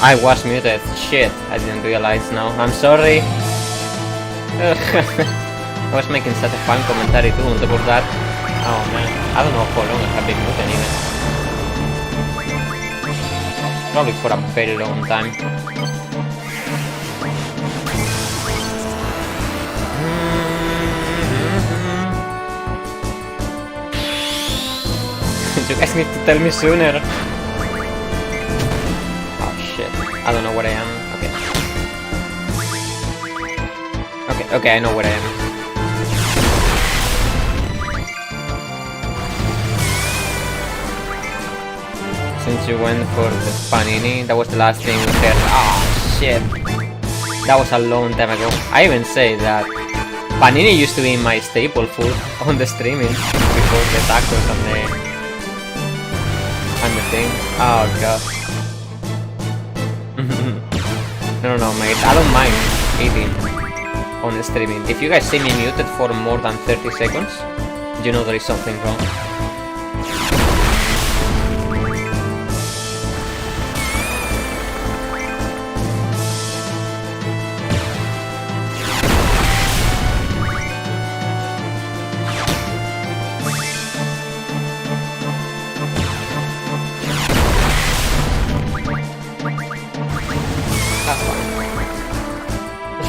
I was muted. Shit, I didn't realize now. I'm sorry. I was making such a fun commentary too on top of that. Oh man, I don't know how long I have been muted even. Probably for a very long time. You guys need to tell me sooner. I don't know where I am. Okay. Okay, I know where I am. Since you went for the panini, that was the last thing we heard. Ah, shit. That was a long time ago. I even say that panini used to be my staple food on the streaming before the tacos and the thing. Oh god. No, mate, I don't mind eating on streaming. If you guys see me muted for more than 30 seconds, you know there is something wrong.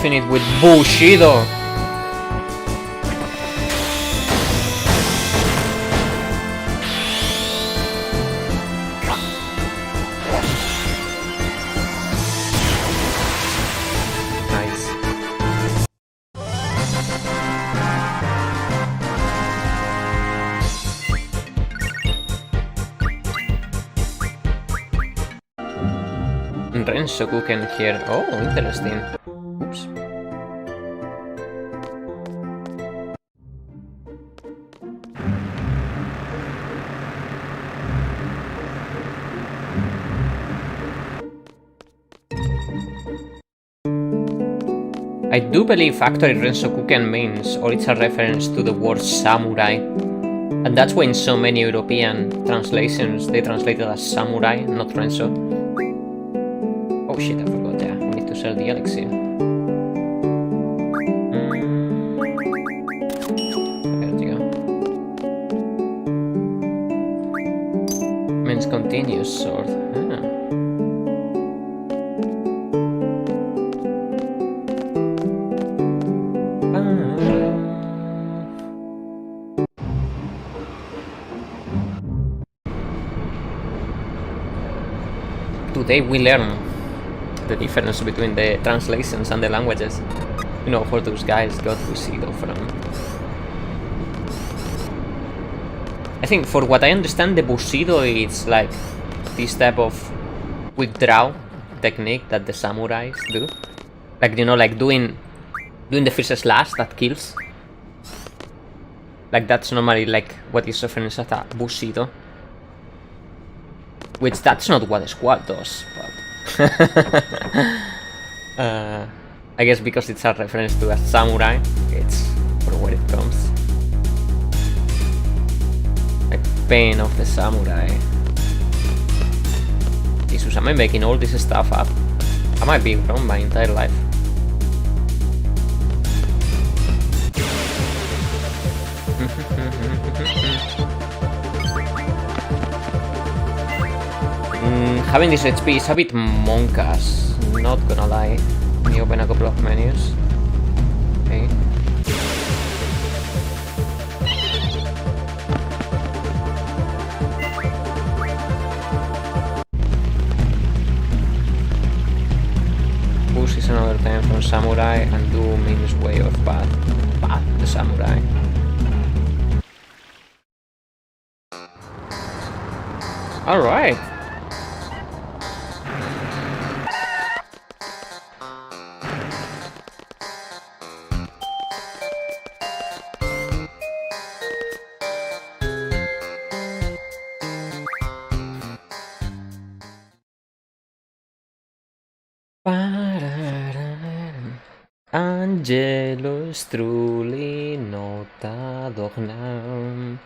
Finish with Bushido. Nice. Rensokuken here. Oh, interesting. Oops. I do believe Factory Rensokuken means, or it's a reference to the word samurai. And that's why in so many European translations they translated as samurai, not Renso. Oh shit, I forgot, yeah. We need to sell the elixir. There you go. continuous sword. Today we learn the difference between the translations and the languages. You know, for those guys got Bushido from... I think, for what I understand, the Bushido is like this type of quick draw technique that the samurais do. Like, you know, like doing the first slash that kills. Like, that's normally like what is referenced as a Bushido. Which that's not what the squad does, but... I guess because it's a reference to a samurai, it's for where it comes. Like, pain of the samurai. Jesus, am I making all this stuff up? I might be wrong my entire life. Having this HP is a bit monkass, not gonna lie. Let me open a couple of menus. Okay. Push is another time from samurai, and do means way of path the samurai. Alright. Angelus truly notado gnam.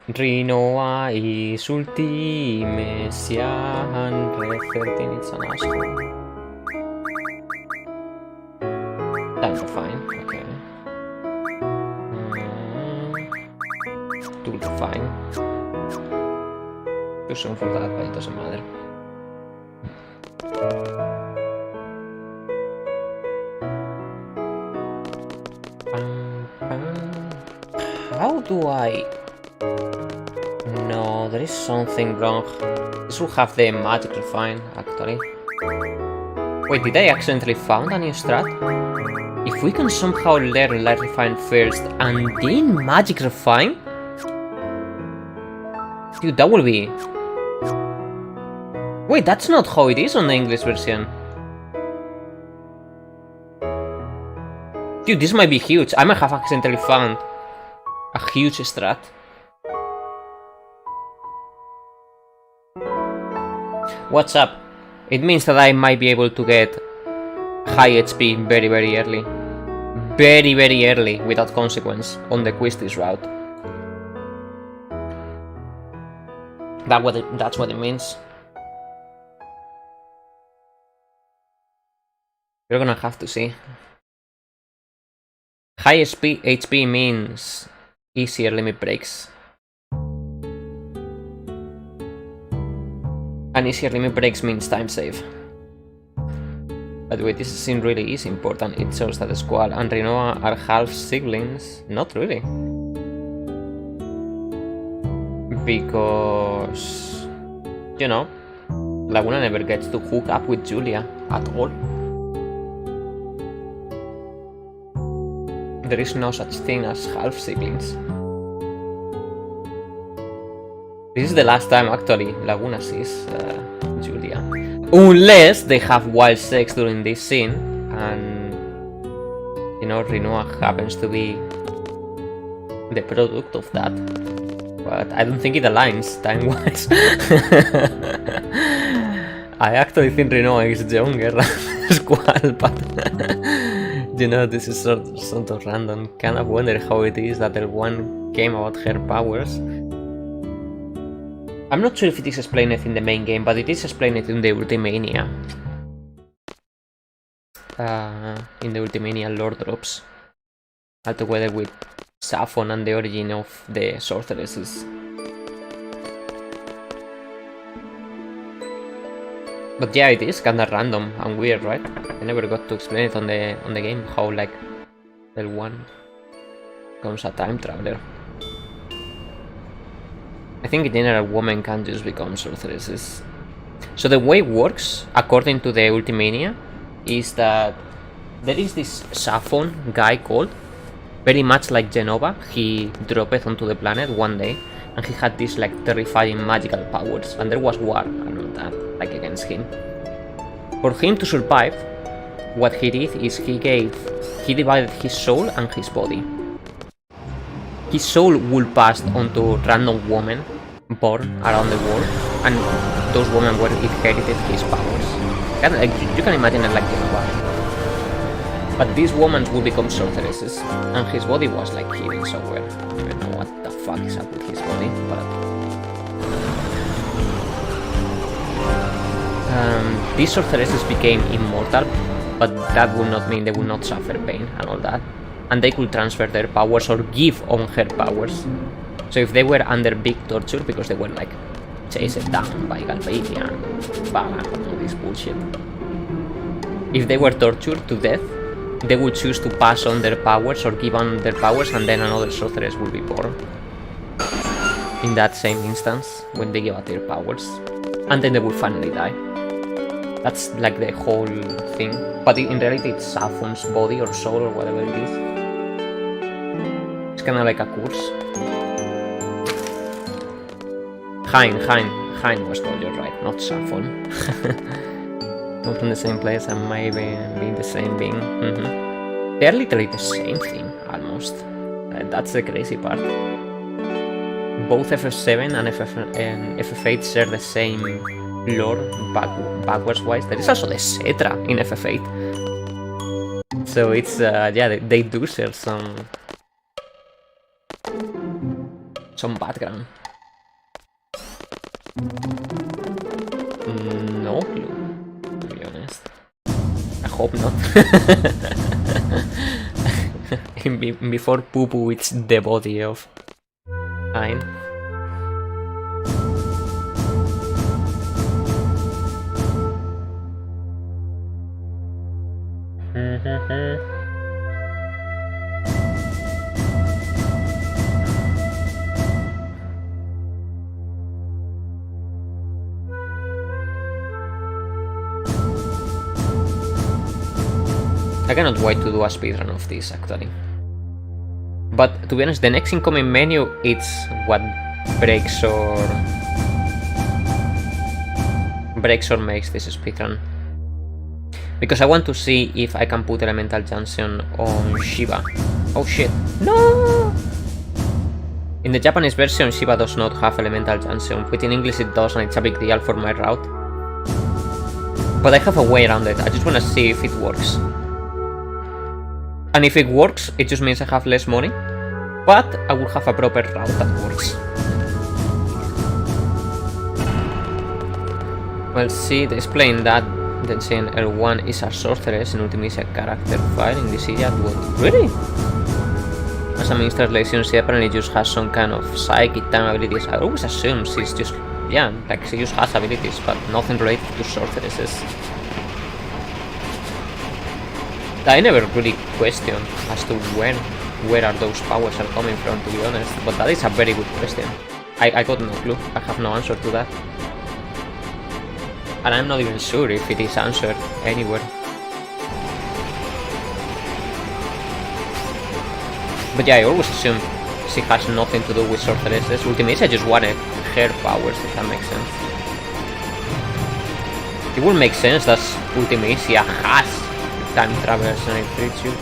Rinoa is ultime sian refertin, it's an asshole. That's fine, okay. Tool fine. Too soon for that, but it doesn't matter. How do I... No, there is something wrong. This will have the magic refine, actually. Wait, did I accidentally found a new strat? If we can somehow learn light refine first and then magic refine? Dude, that will be... Wait, that's not how it is on the English version. Dude, this might be huge. I might have accidentally found a huge strat. What's up? It means that I might be able to get high HP very early. Very early, without consequence, on the Quistis route. That's what it means. You're gonna have to see. High HP means easier limit breaks. And easier limit breaks means time save. By the way, this scene really is important. It shows that the Squall and Rinoa are half siblings. Not really. Because... you know, Laguna never gets to hook up with Julia at all. There is no such thing as half siblings. This is the last time actually Laguna sees Julia. Unless they have wild sex during this scene and, you know, Rinoa happens to be the product of that. But I don't think it aligns time-wise. I actually think Rinoa is younger than Squall, but you know, this is sort of random. Kind of wonder how it is that the one came about her powers. I'm not sure if it is explained in the main game, but it is explained in the Ultimania. In the Ultimania lore drops. Altogether with Sappho and the origin of the sorceresses. But yeah, it is kinda random and weird, right? I never got to explain it on the game, how like level 1 becomes a time traveler. I think in general women can just become sorceresses. So the way it works, according to the Ultimania, is that there is this Saffron guy called, very much like Genova. He dropped onto the planet one day, and he had these like terrifying magical powers, and there was war around that, like against him. For him to survive, what he did is he divided his soul and his body. His soul would pass onto random women born around the world, and those women were inherited his powers. You can imagine it like Genova. But these women would become sorceresses, and his body was like hidden somewhere. I don't even know what the fuck is up with his body, but these sorceresses became immortal, but that would not mean they would not suffer pain and all that. And they could transfer their powers or give on her powers. So if they were under big torture because they were like chased down by Galvadian, Balan, all this bullshit. If they were tortured to death, they would choose to pass on their powers or give on their powers, and then another sorceress would be born in that same instance when they give out their powers, and then they would finally die. That's like the whole thing, but in reality it's Sappho's body or soul or whatever it is. It's kinda like a curse. Hein was called, you're right, not Sappho. Come from the same place and maybe being the same being. They're literally the same thing, almost. That's the crazy part. Both FF7 and FF8 share the same lore backwards wise. There is also the Cetra in FF8. So it's, yeah, they do share some background. No clue. I hope not. Before Poo Poo, it's the body of Hein. I cannot wait to do a speedrun of this actually. But to be honest, the next incoming menu, it's what breaks or makes this speedrun. Because I want to see if I can put Elemental Junction on Shiva. Oh shit, no! In the Japanese version, Shiva does not have Elemental Junction, but in English it does, and it's a big deal for my route. But I have a way around it, I just want to see if it works. And if it works, it just means I have less money, but I will have a proper route that works. Well, see, they're explaining that then saying L1 is a sorceress in Ultimisia character file in this area. Really? As a means translation, she apparently just has some kind of psychic time abilities. I always assume she's just, yeah, like she just has abilities, but nothing related to sorceresses. I never really questioned as to where are those powers are coming from, to be honest, but that is a very good question. I got no clue, I have no answer to that. And I'm not even sure if it is answered anywhere. But yeah, I always assume she has nothing to do with sorceresses. Ultimisia just wanted her powers, if that makes sense. It would make sense that Ultimisia has time travelers and 3, 2, 4, 2,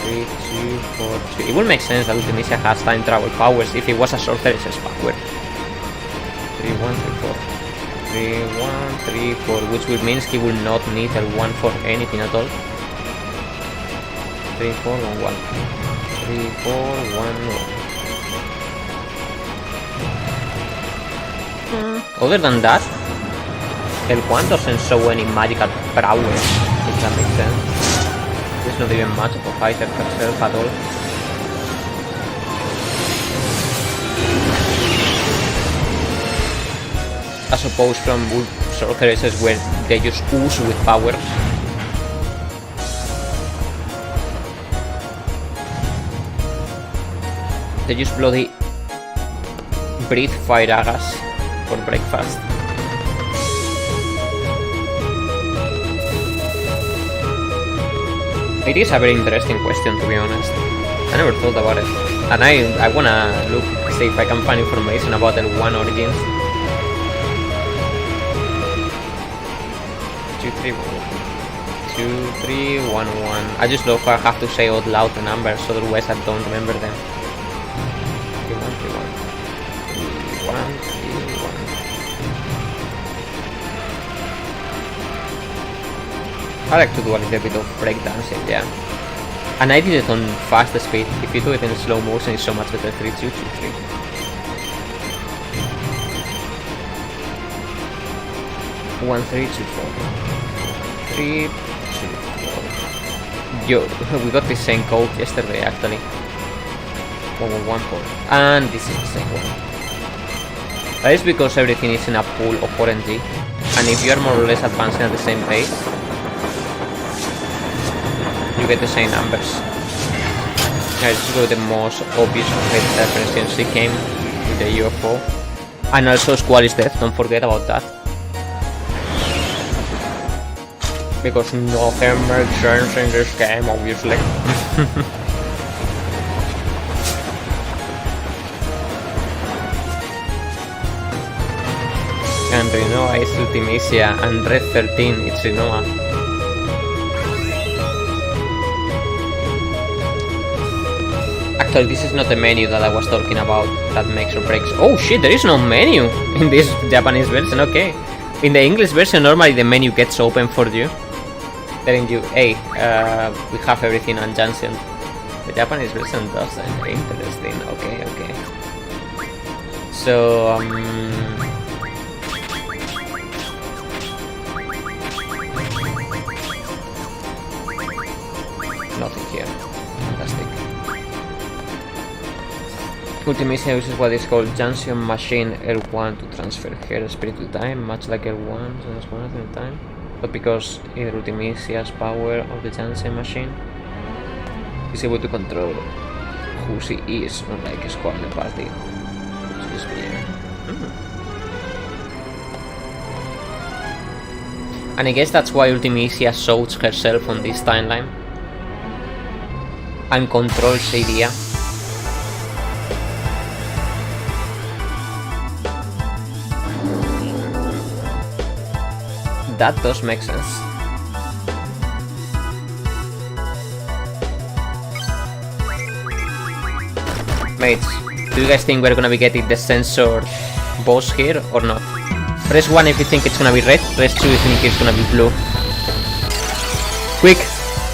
3, 2, 4, 2. It would make sense that Ultimisia has time travel powers if it was a sorceress's power. 3, 1, 3, 4. 3, 1, 3, 4, which would means he will not need L1 for anything at all. 3, 4, 1, 1. 3, 4, 1, 1. Other than that, L1 doesn't show any magical prowess, if that makes sense. He's not even much of a fighter herself at all. As opposed from sorceresses where they just ooze with power. They just bloody breathe fire agas for breakfast. It is a very interesting question, to be honest. I never thought about it. And I wanna look, see if I can find information about L1 origins. 2311. I just love how I have to say out loud the numbers, otherwise I don't remember them. 3131. I like to do a little bit of breakdancing, yeah. And I did it on fast speed. If you do it in slow motion, it's so much better. 3223. One, 3, 2, 4. 3, 2, 4. Yo, we got the same code yesterday actually. 1, 4. And this is the same one. That is because everything is in a pool of RNG. And if you are more or less advancing at the same pace, you get the same numbers. Let's go with the most obvious reference since he came with the UFO. And also Squall is dead, don't forget about that. Because nothing makes sense in this game, obviously. And Rinoa is Ultimecia, and Red 13 it's Rinoa. Actually, this is not the menu that I was talking about that makes or breaks. Oh shit, there is no menu in this Japanese version, okay. In the English version, normally the menu gets open for you, telling you, hey, we have everything unjunctioned. The Japanese version doesn't. Interesting, okay. So, nothing here. Fantastic. Ultimecia uses what is called junction machine L1 to transfer her spirit to time, much like L1 transforms in time. But because in Ultimecia's power of the junction machine is able to control who she is, unlike Squall the party. And I guess that's why Ultimecia shows herself on this timeline and controls the idea. That does make sense. Mates, do you guys think we're gonna be getting the sensor boss here or not? Press 1 if you think it's gonna be red, press 2 if you think it's gonna be blue.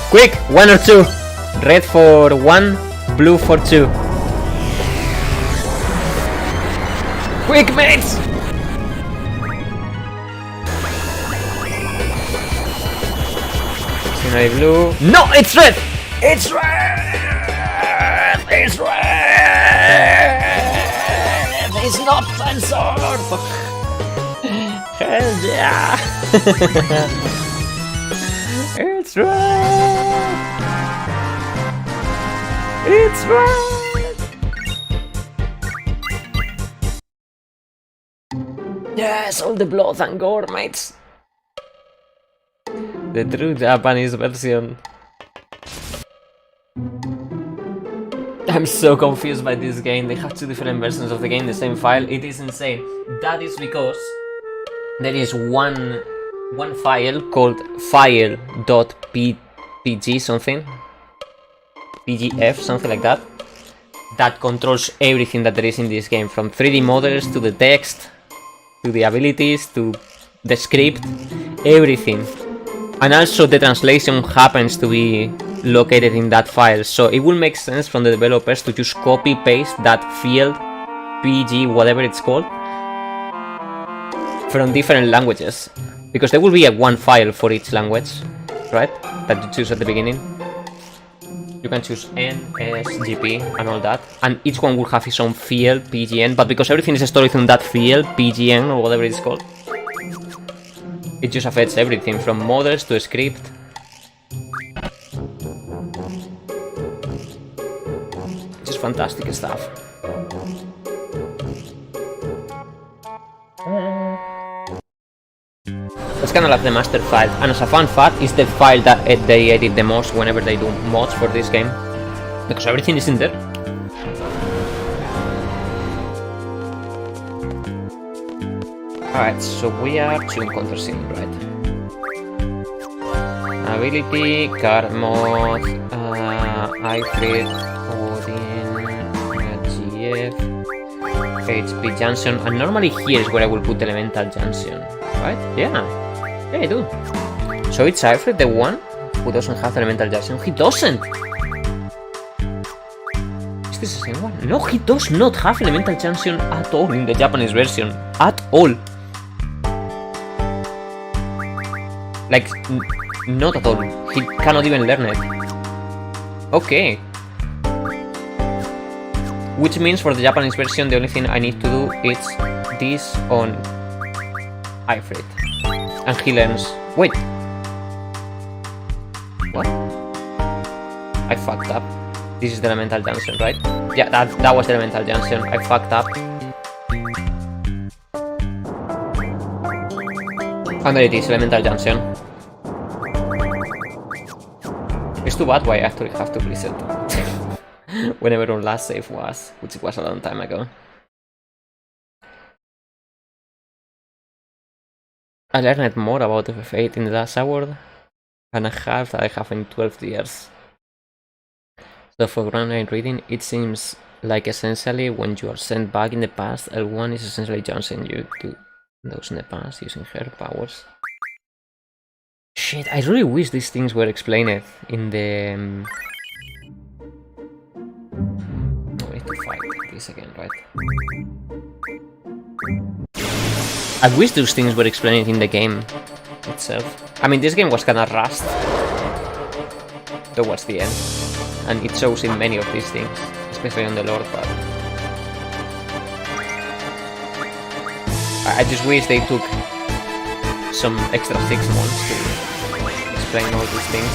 Quick! 1 or 2! Red for 1, blue for 2. Quick, mates! Blue. No, it's red! It's red! It's red! It's not censored! Hell yeah! It's red! It's red! Yes, all the blood and gore, mates! The true Japanese version. I'm so confused by this game. They have two different versions of the game, the same file. It is insane. That is because there is one file called file.pg something, pgf, something like that, that controls everything that there is in this game, from 3D models to the text, to the abilities, to the script, everything. And also the translation happens to be located in that file, so it will make sense from the developers to just copy paste that field, PG, whatever it's called, from different languages, because there will be a one file for each language, right, that you choose at the beginning. You can choose N, S, GP and all that, and each one will have its own field, PGN, but because everything is stored in that field, PGN or whatever it's called, It just affects everything from models to script. Just fantastic stuff. That's kind of like the master file, and as a fun fact, it's the file that they edit the most whenever they do mods for this game, because everything is in there. Alright, so we are to encounter scene, right? Ability, card mod, Ifrit, Odin, GF, HP Junction, and normally here is where I will put Elemental Junction, right? Yeah, I do. So it's Ifrit the one who doesn't have Elemental Junction? He doesn't! Is this the same one? No, he does not have Elemental Junction at all in the Japanese version. At all. Like, not at all. He cannot even learn it. Okay. Which means for the Japanese version, the only thing I need to do is this on Ifrit. And he learns... Wait! What? I fucked up. This is the Elemental Junction, right? Yeah, that was the Elemental Junction. I fucked up. And there it is, Elemental Junction. It's too bad why I actually have to reset whenever our last save was, which was a long time ago. I learned more about FF8 in the last hour and a half that I have in 12 years. So for ground reading, it seems like essentially when you are sent back in the past, L1 is essentially Johnson you to those in the past using her powers. Shit, I really wish these things were explained in the... I need to fight this again, right? I wish those things were explained in the game itself. I mean, this game was kinda rushed towards the end, and it shows in many of these things, especially on the lore part. I just wish they took some extra 6 months to explain all these things.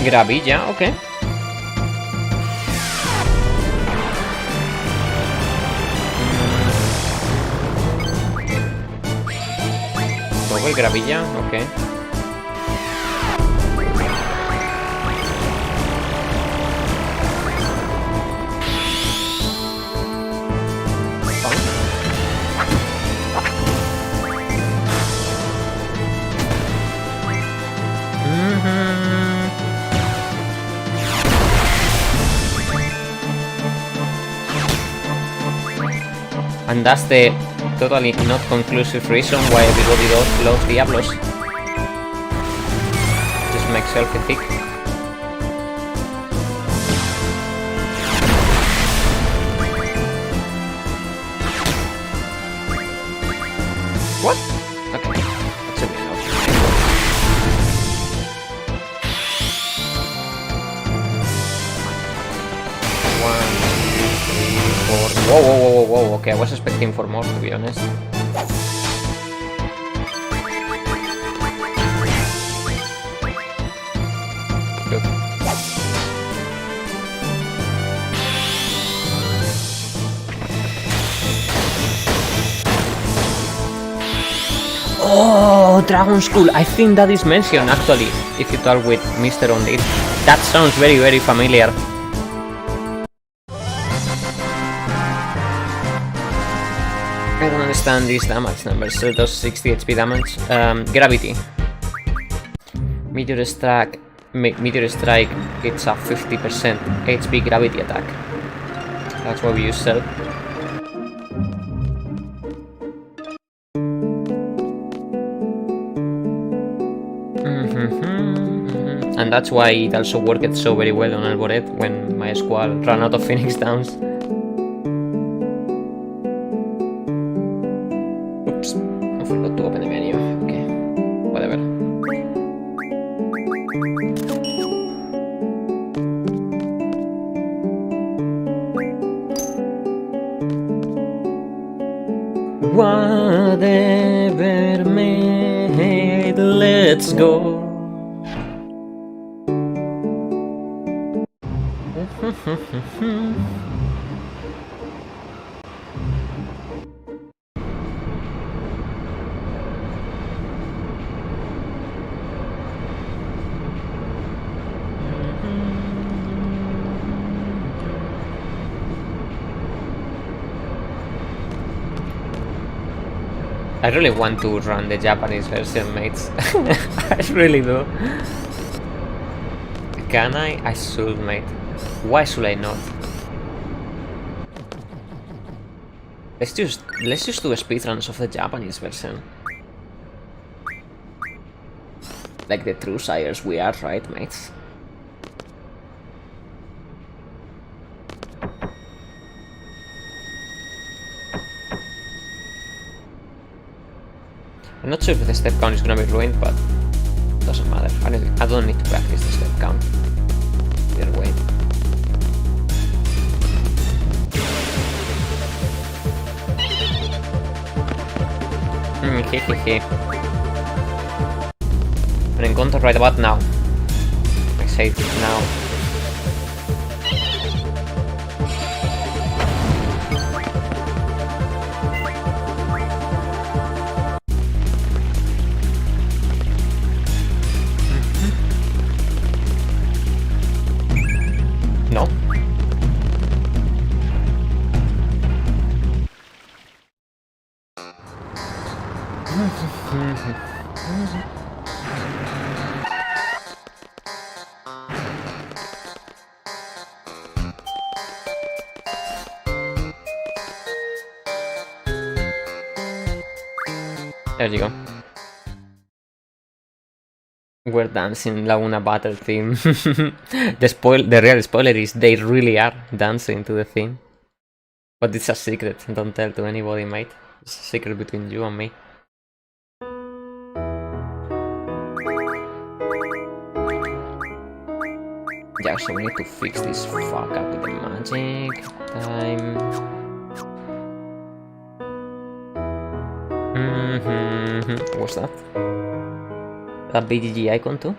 Gravilla, okay. Luego el Gravilla, okay. And that's the totally not conclusive reason why everybody loves Diablos. Just make self-critique. What? Okay, that should be enough. Whoa, okay, I was expecting for more, to be honest. Good. Oh, Dragon School, I think that is mentioned actually, if you talk with Mr. on it. That sounds very, very familiar. I don't understand these damage numbers. So it does 60 HP damage. Gravity. Meteor Strike gets a 50% HP gravity attack. That's why we use Cell. And that's why it also worked so very well on Alboret when my squad ran out of Phoenix Downs. Oops, I forgot to open the menu. Okay, whatever. Whatever made, let's go. I really want to run the Japanese version, mates. I really do. Can I? I should, mate. Why should I not? Let's just do speedruns of the Japanese version. Like the true sires we are, right, mates? I'm not sure if the step count is gonna be ruined, but doesn't matter. I don't need to practice the step count. Either way. Hehehe. I'm in contact right about now. I say now. No. There you go. We're dancing Laguna Battle theme. The real spoiler is they really are dancing to the theme. But it's a secret, don't tell to anybody, mate. It's a secret between you and me. Yeah, so we need to fix this fuck up with the magic. Time. What's that? That BGG icon too?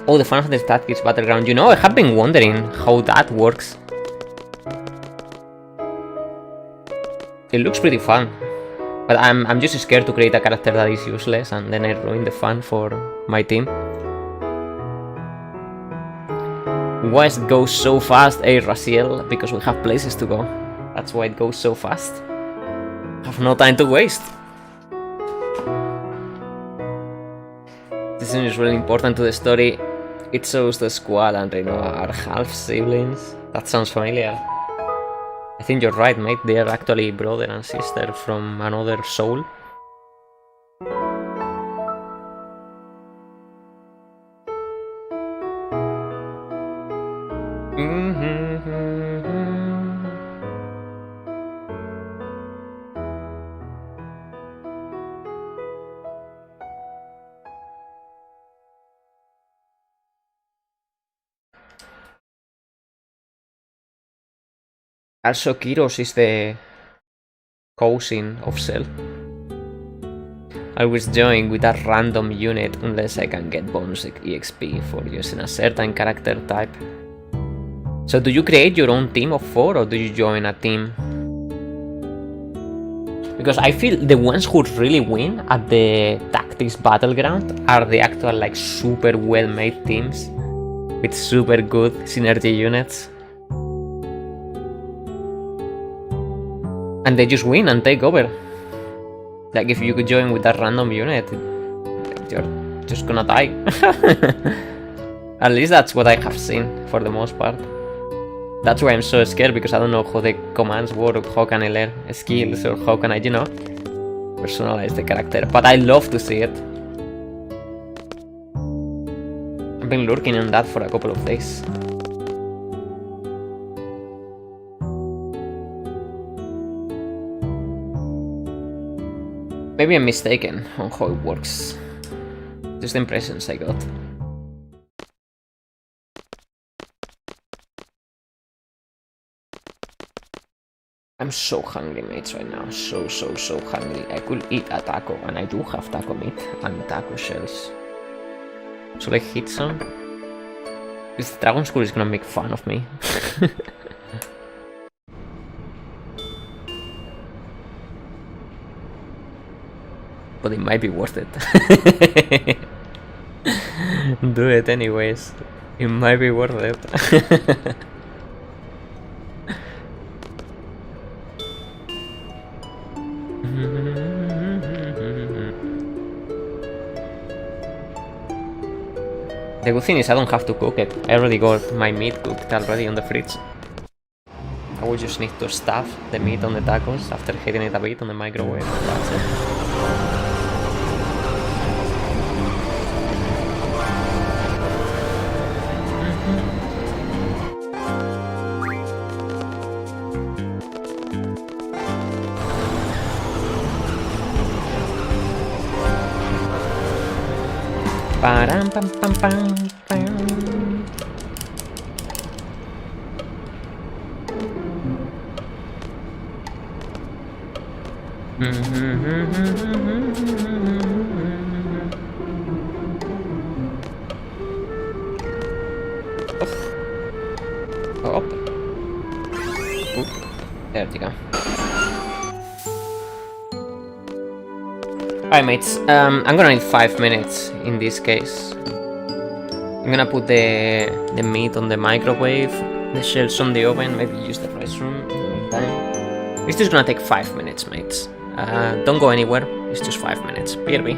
Oh, the Final Fantasy Tactics Battleground. You know, I have been wondering how that works. It looks pretty fun. But I'm just scared to create a character that is useless and then I ruin the fun for my team. Why does it go so fast, Raziel? Because we have places to go. That's why it goes so fast. I have no time to waste. This is really important to the story. It shows the Squall and Rinoa are half siblings. That sounds familiar. I think you're right, mate. They are actually brother and sister from another soul. Also, Kyros is the cousin of Cell. I was join with a random unit unless I can get bonus EXP for using a certain character type. So do you create your own team of 4 or do you join a team? Because I feel the ones who really win at the Tactics Battleground are the actual like super well made teams with super good synergy units. And they just win and take over. Like if you could join with a random unit, you're just gonna die. At least that's what I have seen for the most part. That's why I'm so scared, because I don't know how the commands work, how can I learn skills, or how can I, you know, personalize the character. But I love to see it. I've been lurking on that for a couple of days. Maybe I'm mistaken on how it works. Just the impressions I got. I'm so hungry, mates, right now. So hungry. I could eat a taco, and I do have taco meat and taco shells. Should I hit some? This Dragon School is gonna make fun of me. But it might be worth it. Do it anyways. It might be worth it. The good thing is I don't have to cook it. I already got my meat cooked already on the fridge. I will just need to stuff the meat on the tacos after heating it a bit on the microwave. That's it. Param pam pam pam pam. Oh. Oop. There you go. Alright, mates, I'm gonna need 5 minutes in this case. I'm gonna put the meat on the microwave, the shells on the oven, maybe use the restroom in the meantime. It's just gonna take 5 minutes, mates. Don't go anywhere, it's just 5 minutes. BRB.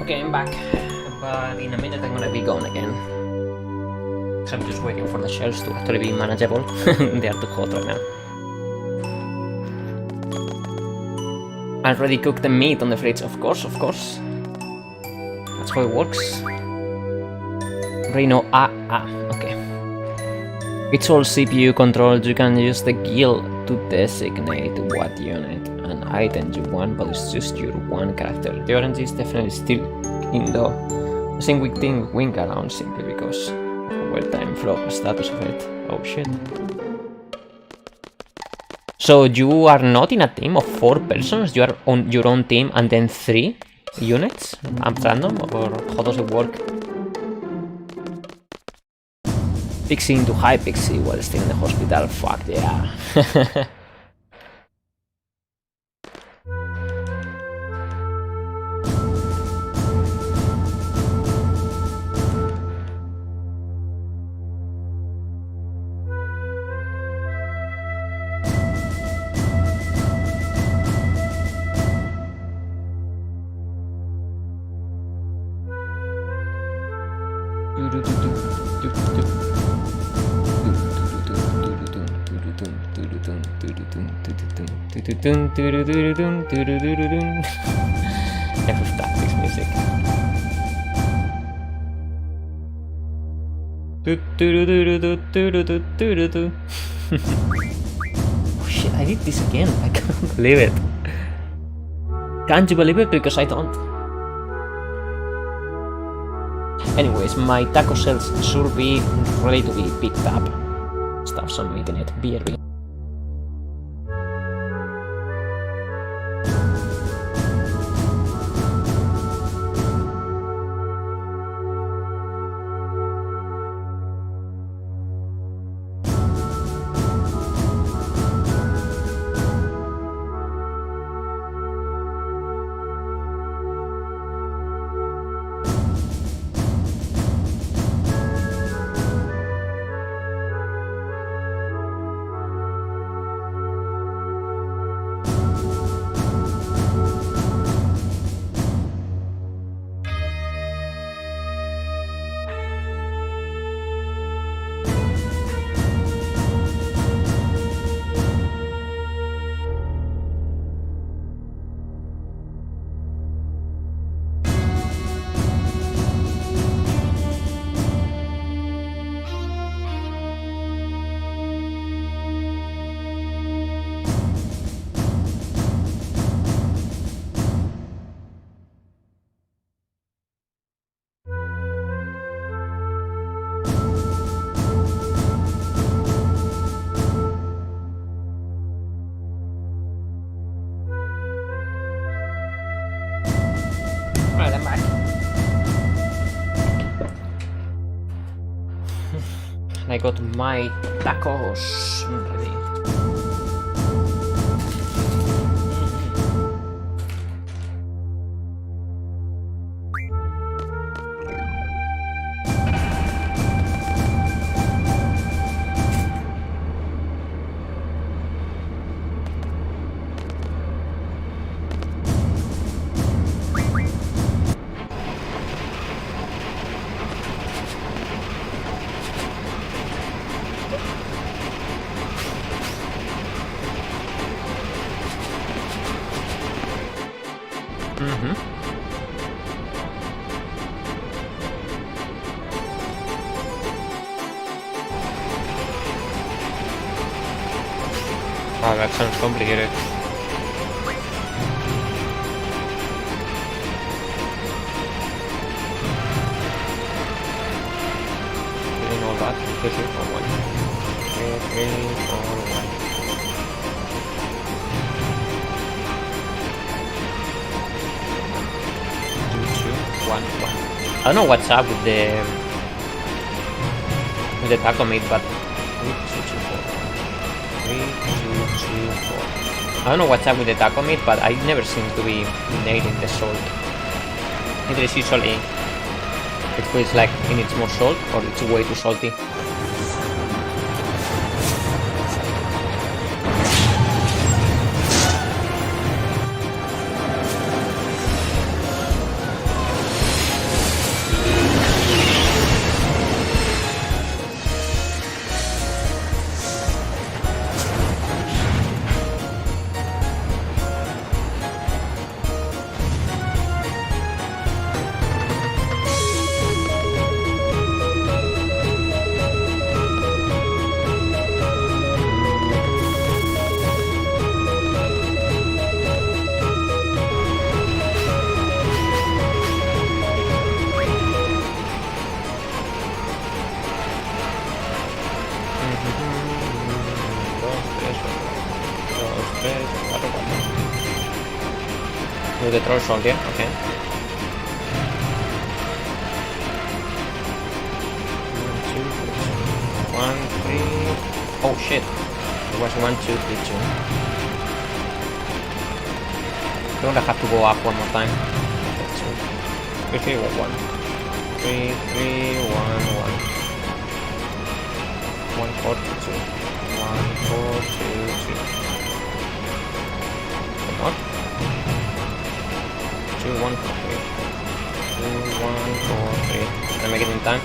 Okay, I'm back. But in a minute I'm gonna be gone again. So I'm just waiting for the shells to actually be manageable. They are too hot right now. I already cooked the meat on the fridge, of course. That's how it works. Reno, okay. It's all CPU controlled. You can use the guild to designate what unit and item you want, but it's just your one character. The orange is definitely still in though. I think we think wing around simply because of where time flow status of it. Oh shit. So you are not in a team of 4 persons, you are on your own team and then 3 units? At random, or how does it work? Pixie into high Pixie while still in the hospital, fuck yeah. FF Tactics music. Oh shit, I did this again. I can't believe it. Can't you believe it? Because I don't. Anyways, my taco shells should be ready to be picked up. Stuff some meat in it. BRB. Alright, I'm back. And I got my tacos ready. Wow, that sounds complicated. Doing all that, 3, 4, 1. 3, 4, 1. I don't know what's up with the taco meat, but 3, 2, 4. I don't know what's up with the taco meat, but I never seem to be nailing the salt. It is usually it feels like it needs more salt or it's way too salty. Do the troll soldier, okay. One, three. Oh shit. It was 1, 2, 3, 2. Don't I have to go up one more time? 2, 3, 3, 1. 3, 3, 1, 1. 1, 4, 2, 2. 1, 4, 2, 2. Come on. 2, 1, 4, 3. 2, 1, 4, 3. Can I make it in time?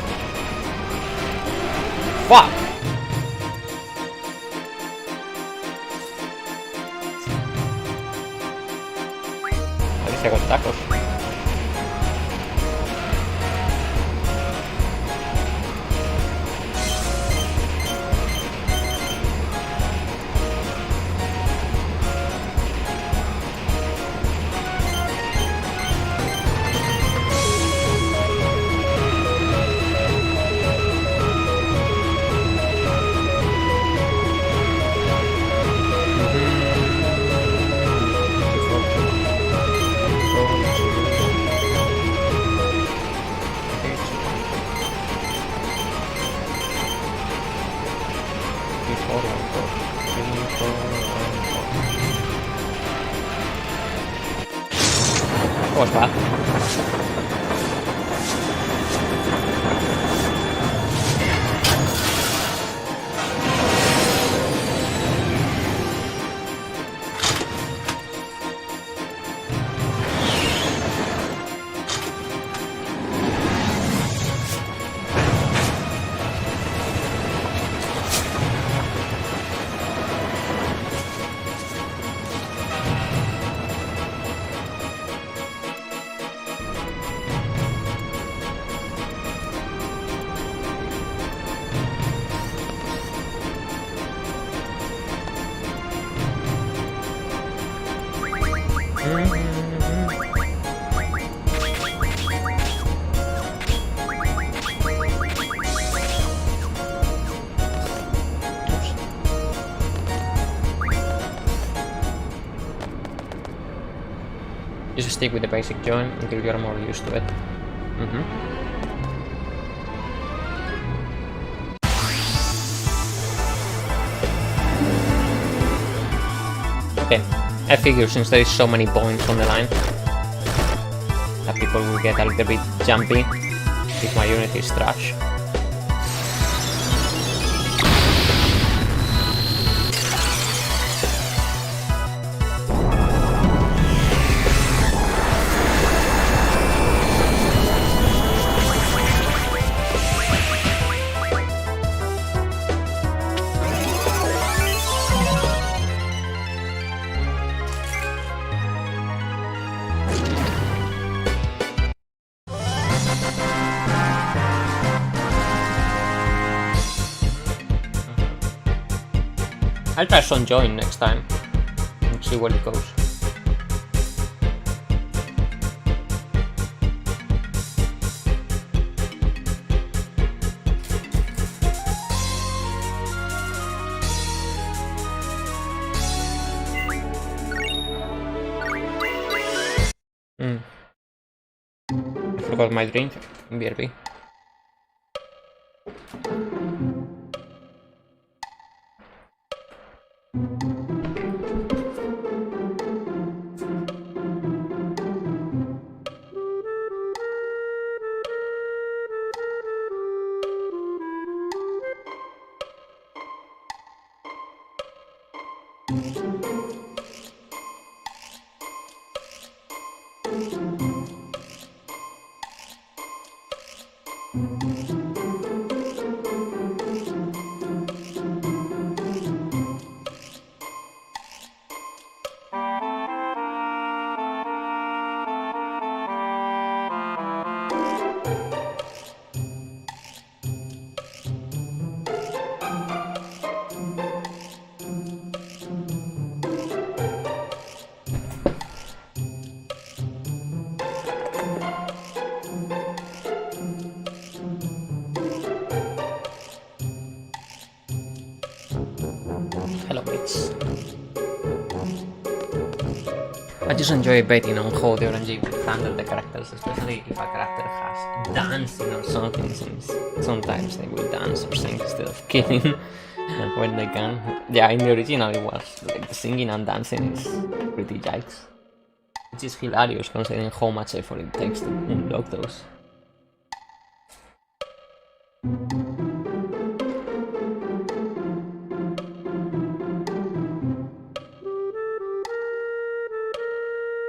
Fuck! At least I got tacos. Was bad. Just stick with the basic join until you're more used to it. Okay, I figure since there is so many points on the line that people will get a little bit jumpy if my unit is trash. I'll try some join next time and see where it goes. I forgot my drink. BRB. I just enjoy betting on how the RNG will handle the characters, especially if a character has dancing or something, since sometimes they will dance or sing instead of killing when they can. Yeah, in the original it was like the singing and dancing is pretty yikes. Which is hilarious considering how much effort it takes to unlock those.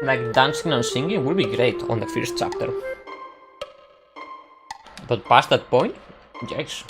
Like dancing and singing would be great on the first chapter. But past that point, yikes.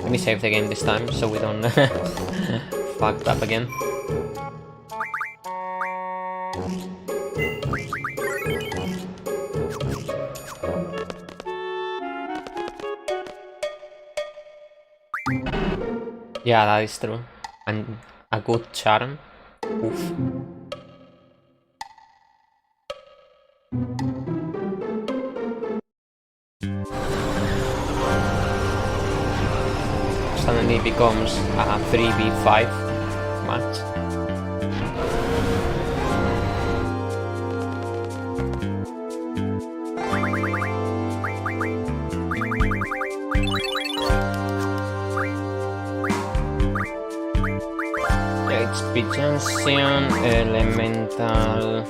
Let me save the game this time so we don't fuck it up again. Yeah, that is true. And a good charm. Oof. Suddenly becomes a 3v5 match. HP Jansen, Elemental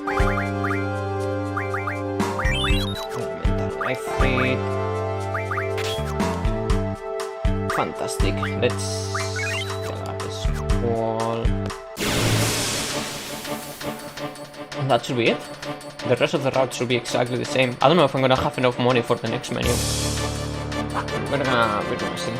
Life Rate. Fantastic. Let's fill up this wall. And that should be it. The rest of the route should be exactly the same. I don't know if I'm gonna have enough money for the next menu. We're gonna see.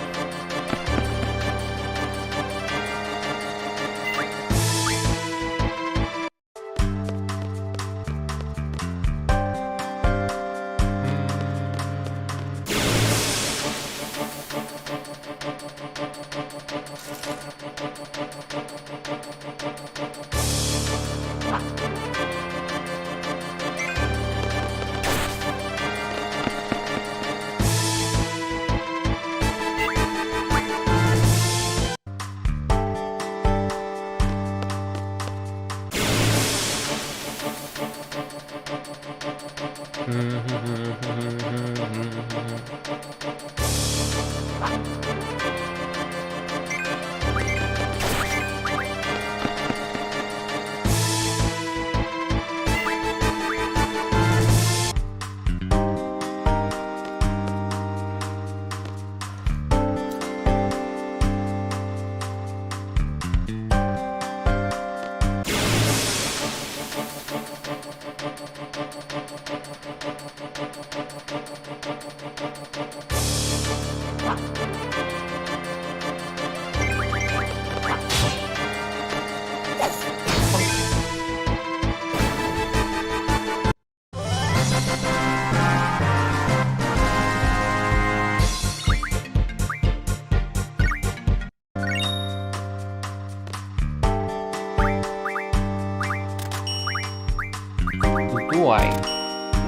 Do I?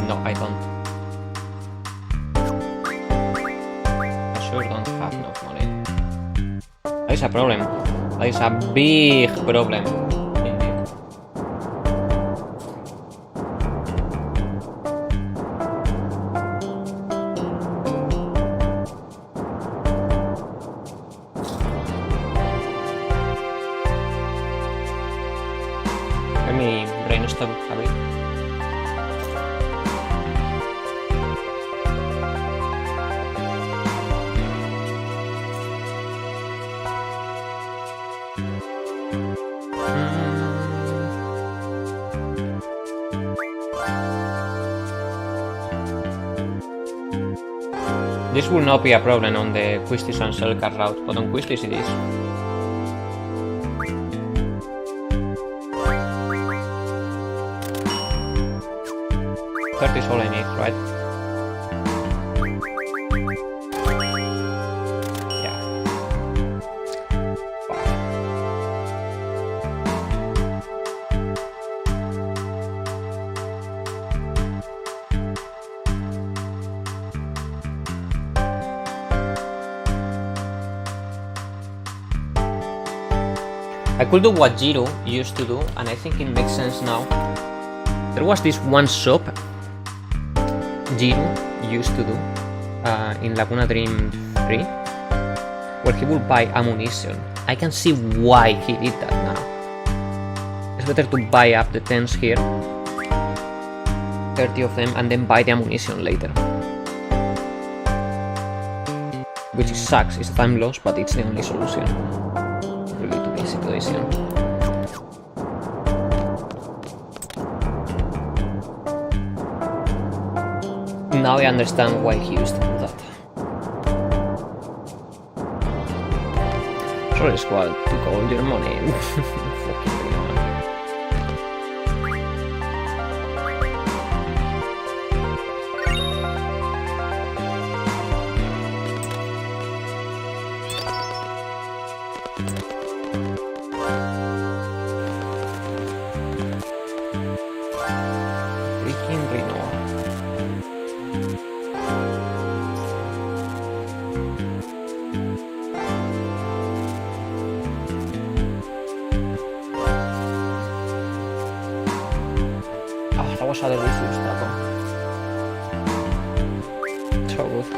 No, I don't. I sure don't have enough money. That is a problem. That is a big problem. Indeed. Let me brainstorm a bit. This will not be a problem on the Quistis and Selkar route, but on Quistis it is. That is all I need, right? Yeah. Fuck. I could do what Jiro used to do, and I think it makes sense now. There was this one shop Jiro used to do in Laguna Dream 3, where he would buy ammunition. I can see why he did that now. It's better to buy up the 10s here, 30 of them, and then buy the ammunition later. Which sucks, it's time loss, but it's the only solution really to this situation. Now I understand why he used to do that. Sorry squad, took all your money. Fucking man. Freaking Reno. That was a delicious taco. So good.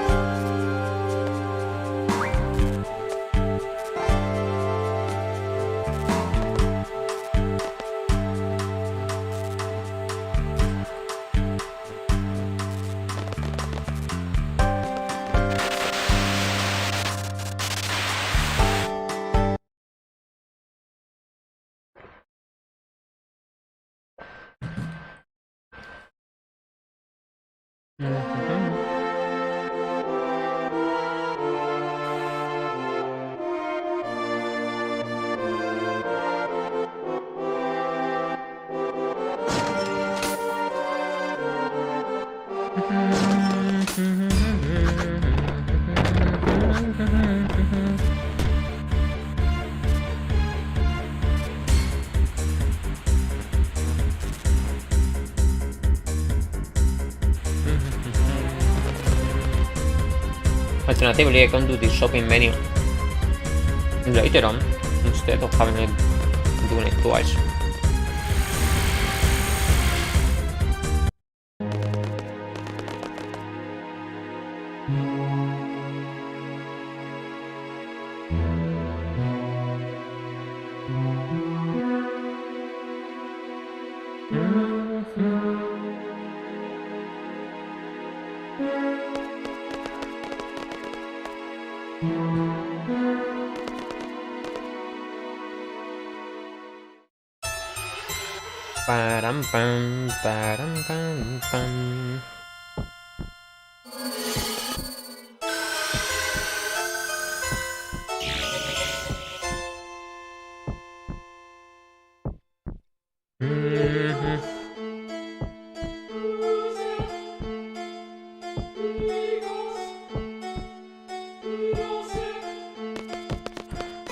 Alternatively, I can do the shopping menu later on instead of having it doing it twice. Param pam pam.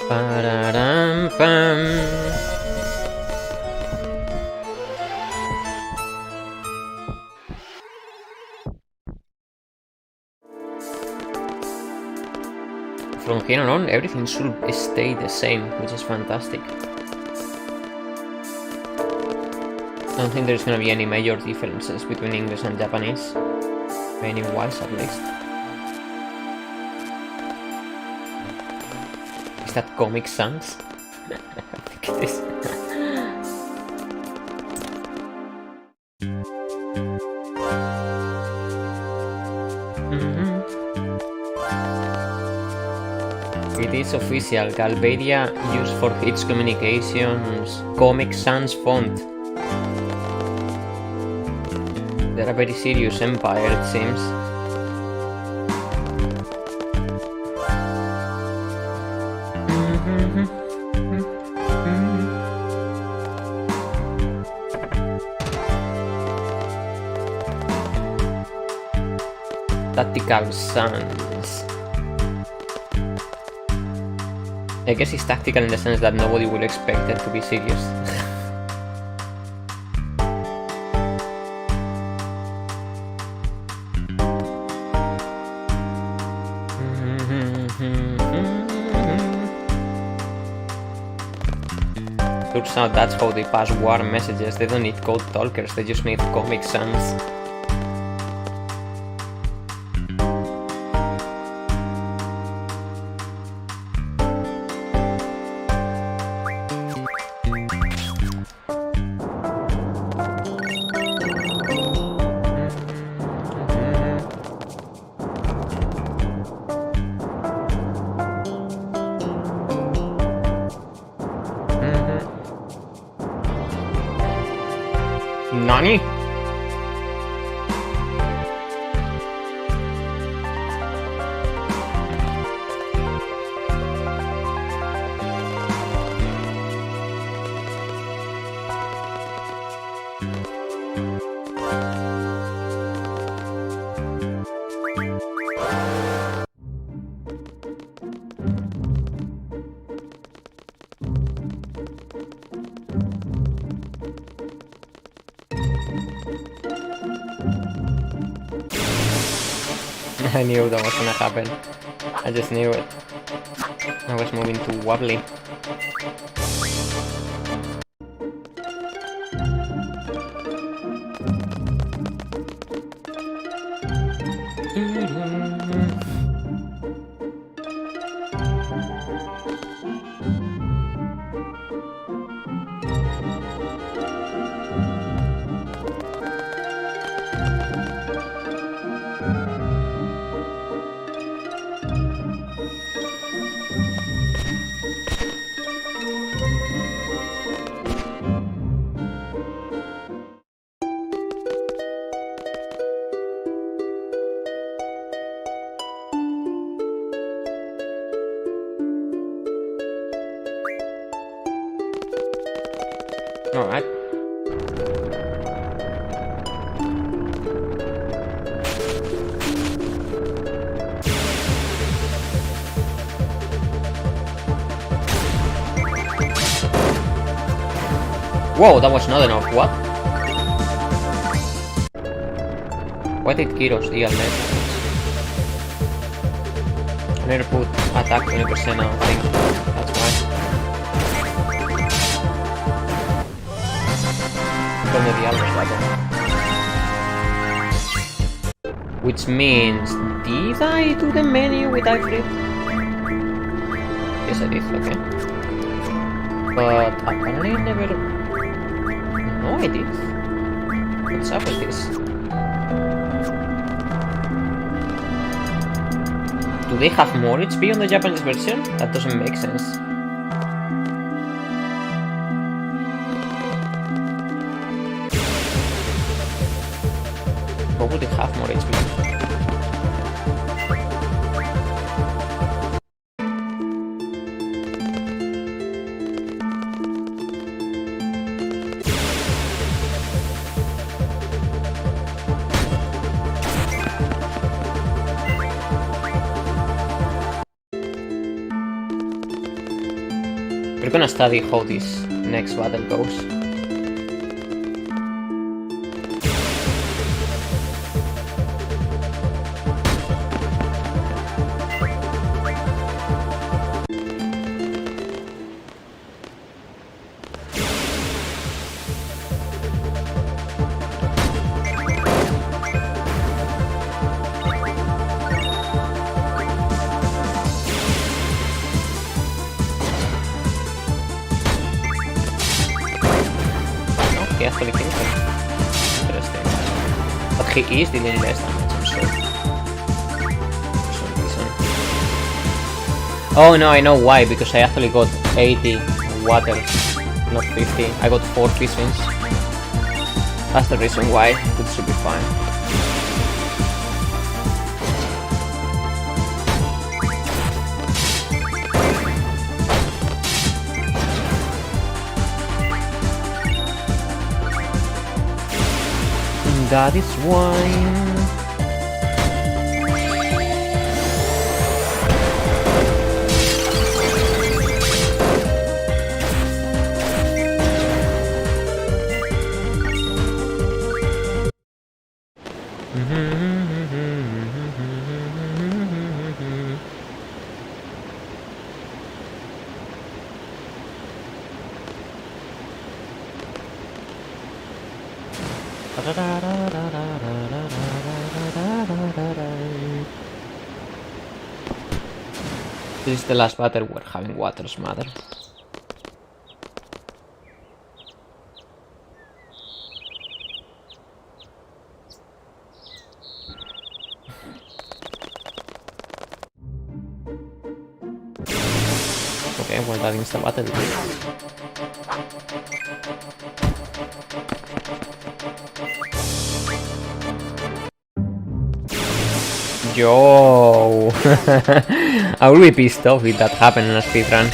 Pararam pam. From here on, everything should stay the same, which is fantastic. I don't think there's gonna be any major differences between English and Japanese, meaning-wise at least. Is that Comic Sans? I think it is. It is official, Galbadia used for its communications Comic Sans font. They're a very serious empire, it seems. Tactical Sans. I guess it's tactical in the sense that nobody will expect it to be serious. Turns out that's how they pass war messages. They don't need code talkers, they just need Comic Sans. Nani? I knew that was gonna happen. I just knew it. I was moving too wobbly. Alright. Whoa, that was not enough. What? Why did Kiros deal less? I need to put attack 20% on thing. That's why. Donde diablos vato? Which means, did I do the menu with Ifrit? Yes I did, okay. But apparently I never... No I did. What's up with this? Do they have more HP on the Japanese version? That doesn't make sense. What would they have more HP? We're gonna study how this next battle goes. He actually kills him. Interesting. But he is dealing less damage, I'm sure. For some reason. Oh no, I know why, because I actually got 80 water, not 50. I got 4 piscines. That's the reason why. It should be fine. That is why This is the last battle where having waters matter. Okay, well that insta battle. Yo! I will be pissed off if that happened in a speedrun.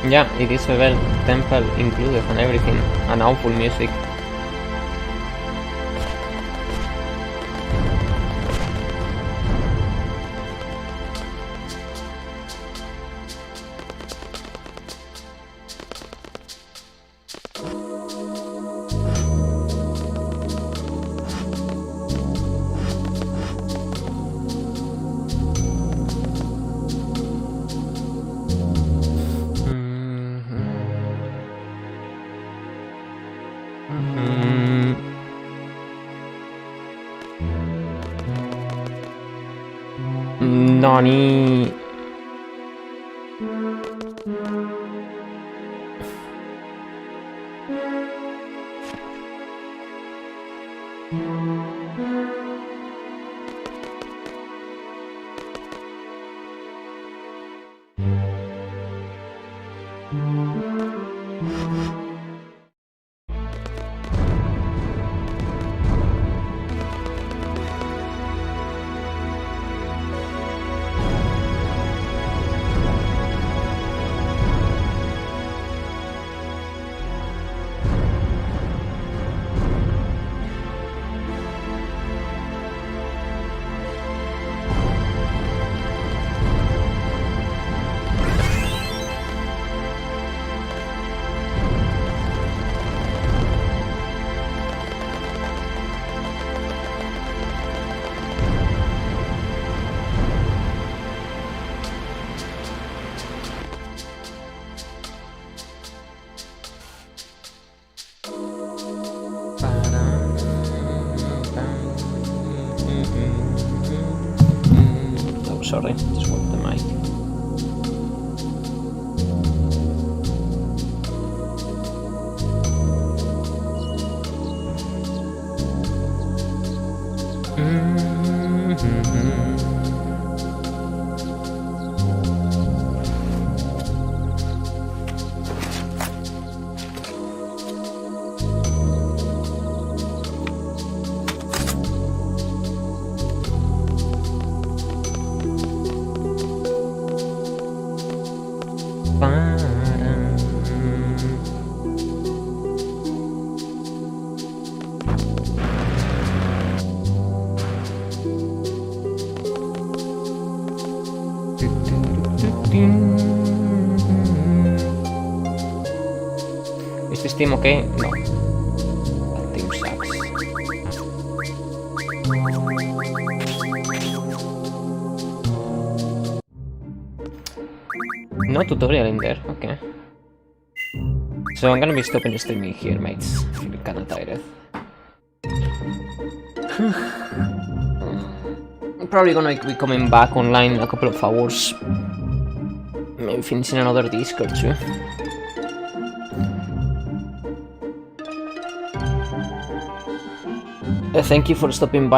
Yeah, it is a well temple included and everything, and awful music. Nani? Oh, sorry, just want the mic. Is this team okay? No. That team sucks. No tutorial in there, okay. So I'm gonna be stopping the streaming here, mates. Feeling kinda tired. I'm probably gonna be coming back online in a couple of hours. Maybe finishing another Discord too. Thank you for stopping by.